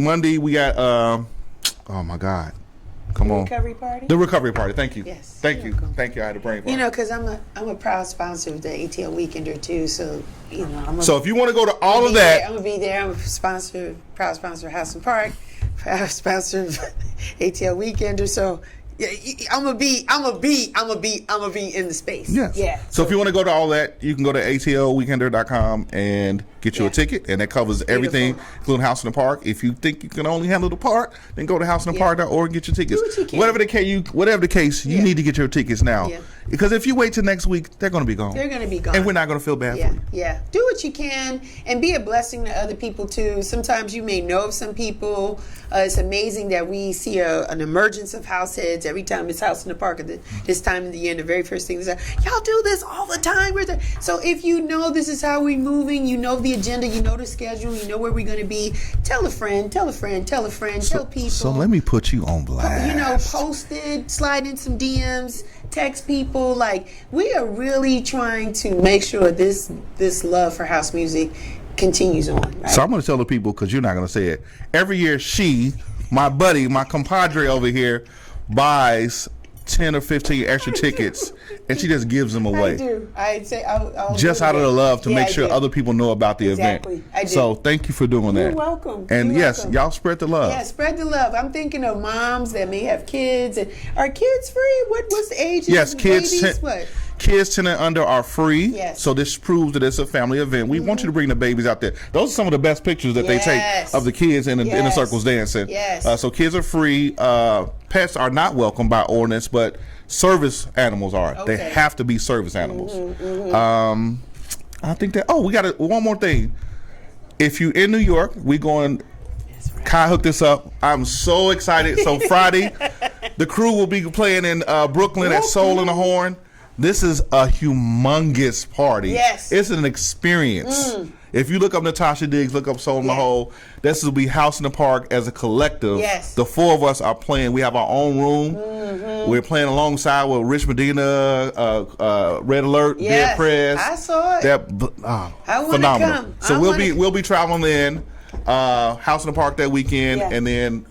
[SPEAKER 2] Monday, we got, oh my God. Come on.
[SPEAKER 1] Recovery party?
[SPEAKER 2] The recovery party. Thank you.
[SPEAKER 1] Yes.
[SPEAKER 2] Thank you. Thank you. I had a brain fart.
[SPEAKER 1] You know, because I'm a proud sponsor of the ATL Weekender too. So, you know,
[SPEAKER 2] so if you want to go to all of that,
[SPEAKER 1] I'm gonna be there. I'm a proud sponsor of House and Park, proud sponsor of ATL Weekender. So I'm gonna be in the space.
[SPEAKER 2] Yes. Yeah. So if you want to go to all that, you can go to atlweekender.com and get you a ticket, and that covers everything, including House in the Park. If you think you can only handle the park, then go to houseinthepark.org and get your tickets.
[SPEAKER 1] Do what you can.
[SPEAKER 2] Whatever the case, you need to get your tickets now. Because if you wait till next week, they're going to be gone.
[SPEAKER 1] They're going to be gone.
[SPEAKER 2] And we're not going to feel bad for you.
[SPEAKER 1] Yeah. Do what you can and be a blessing to other people too. Sometimes you may know of some people. It's amazing that we see an emergence of house heads every time it's House in the Park at this time of the year. And the very first thing is, y'all do this all the time. So if you know this is how we're moving, you know the agenda, you know the schedule, you know where we're going to be. Tell a friend, tell a friend, tell a friend, tell people.
[SPEAKER 2] So let me put you on blast.
[SPEAKER 1] You know, post it, slide in some DMs, text people. Like, we are really trying to make sure this love for house music continues on. Right?
[SPEAKER 2] So I'm going to tell the people, because you're not going to say it. every year my buddy, my compadre over here, buys 10 or 15 extra tickets, and she just gives them away.
[SPEAKER 1] I do. I'd say I'll
[SPEAKER 2] just out of the love to make sure other people know about the event.
[SPEAKER 1] I do.
[SPEAKER 2] So thank you for doing that.
[SPEAKER 1] You're welcome.
[SPEAKER 2] And
[SPEAKER 1] You're
[SPEAKER 2] yes,
[SPEAKER 1] welcome.
[SPEAKER 2] y'all spread the love.
[SPEAKER 1] Yeah, spread the love. I'm thinking of moms that may have kids. And are kids free? What's the age?
[SPEAKER 2] Yes,
[SPEAKER 1] of
[SPEAKER 2] kids.
[SPEAKER 1] babies? What?
[SPEAKER 2] Kids 10 and under are free.
[SPEAKER 1] Yes.
[SPEAKER 2] So this proves that it's a family event. We want you to bring the babies out there. Those are some of the best pictures that they take of the kids in the circles dancing.
[SPEAKER 1] Yes.
[SPEAKER 2] So kids are free. Pets are not welcome by ordinance, but service animals are.
[SPEAKER 1] Okay.
[SPEAKER 2] They have to be service animals. I think that. Oh, we got one more thing. If you in New York, we going. Kai hooked this up. I'm so excited. So Friday, the crew will be playing in Brooklyn at Soul in the Horn. This is a humongous party.
[SPEAKER 1] Yes.
[SPEAKER 2] It's an experience. If you look up Natasha Diggs, look up Soul in the Hole, this will be House in the Park as a collective.
[SPEAKER 1] Yes.
[SPEAKER 2] The four of us are playing. We have our own room. We're playing alongside with Rich Medina, Red Alert, Dead Press.
[SPEAKER 1] I saw it. I want to come.
[SPEAKER 2] So we'll be traveling in House in the Park that weekend, and then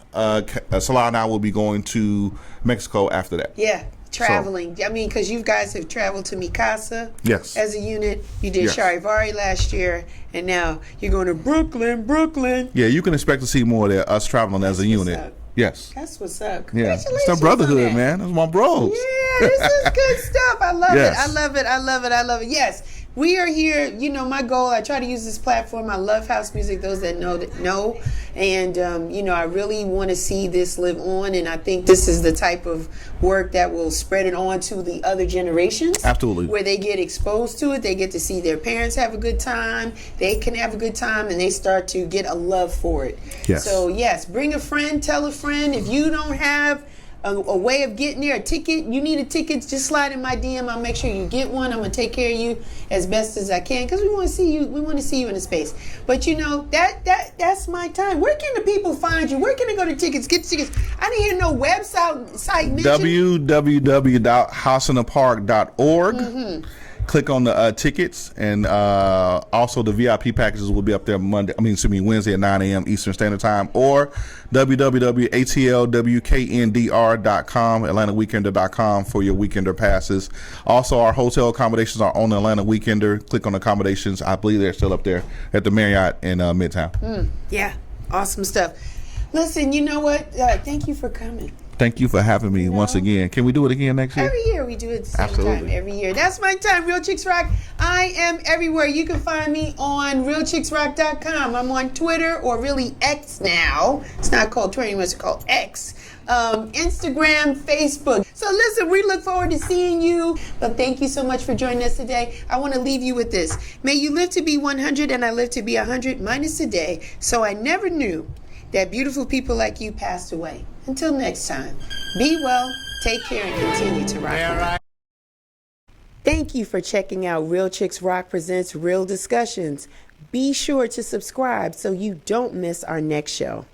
[SPEAKER 2] Salah and I will be going to Mexico after that.
[SPEAKER 1] Yeah. Traveling. I mean, because you guys have traveled to Mikasa as a unit. You did Charivari last year, and now you're going to Brooklyn.
[SPEAKER 2] Yeah, you can expect to see more of that, us traveling as a unit.
[SPEAKER 1] Up.
[SPEAKER 2] Yes.
[SPEAKER 1] That's what's up.
[SPEAKER 2] Yeah.
[SPEAKER 1] Congratulations.
[SPEAKER 2] It's the brotherhood, man. That's my bros.
[SPEAKER 1] Yeah, this is good stuff. I love it. I love it. I love it. I love it. Yes. We are here, you know, my goal, I try to use this platform. I love house music, those that know. And, you know, I really want to see this live on. And I think this is the type of work that will spread it on to the other generations.
[SPEAKER 2] Absolutely.
[SPEAKER 1] Where they get exposed to it. They get to see their parents have a good time. They can have a good time. And they start to get a love for it.
[SPEAKER 2] Yes.
[SPEAKER 1] So, yes, bring a friend, tell a friend. If you don't have a way of getting there, a ticket, you need a ticket, just slide in my DM. I'll make sure you get one. I'm gonna take care of you as best as I can, because we want to see you. We want to see you in the space. But you know, that's my time. Where can the people find you? Where can they go to tickets, get tickets? I didn't hear no website mentioned.
[SPEAKER 2] www.houseinthepark.org. Click on the tickets, and also the VIP packages will be up there Wednesday at 9 a.m. Eastern Standard Time, or www.atlwkndr.com, atlantaweekender.com for your weekender passes. Also, our hotel accommodations are on the Atlanta Weekender. Click on accommodations. I believe they're still up there at the Marriott in Midtown.
[SPEAKER 1] Yeah, awesome stuff. Listen, you know what? Thank you for coming.
[SPEAKER 2] Thank you for having me once again. Can we do it again next year?
[SPEAKER 1] Every year we do it at the same time. Every year. That's my time, Real Chicks Rock. I am everywhere. You can find me on realchicksrock.com. I'm on Twitter, or really X now. It's not called Twitter anymore. It's called X. Instagram, Facebook. So listen, we look forward to seeing you. But thank you so much for joining us today. I want to leave you with this. May you live to be 100 and I live to be 100 minus a day. So I never knew that beautiful people like you passed away. Until next time, be well, take care, and continue to rock. Thank you for checking out Real Chicks Rock Presents Real Discussions. Be sure to subscribe so you don't miss our next show.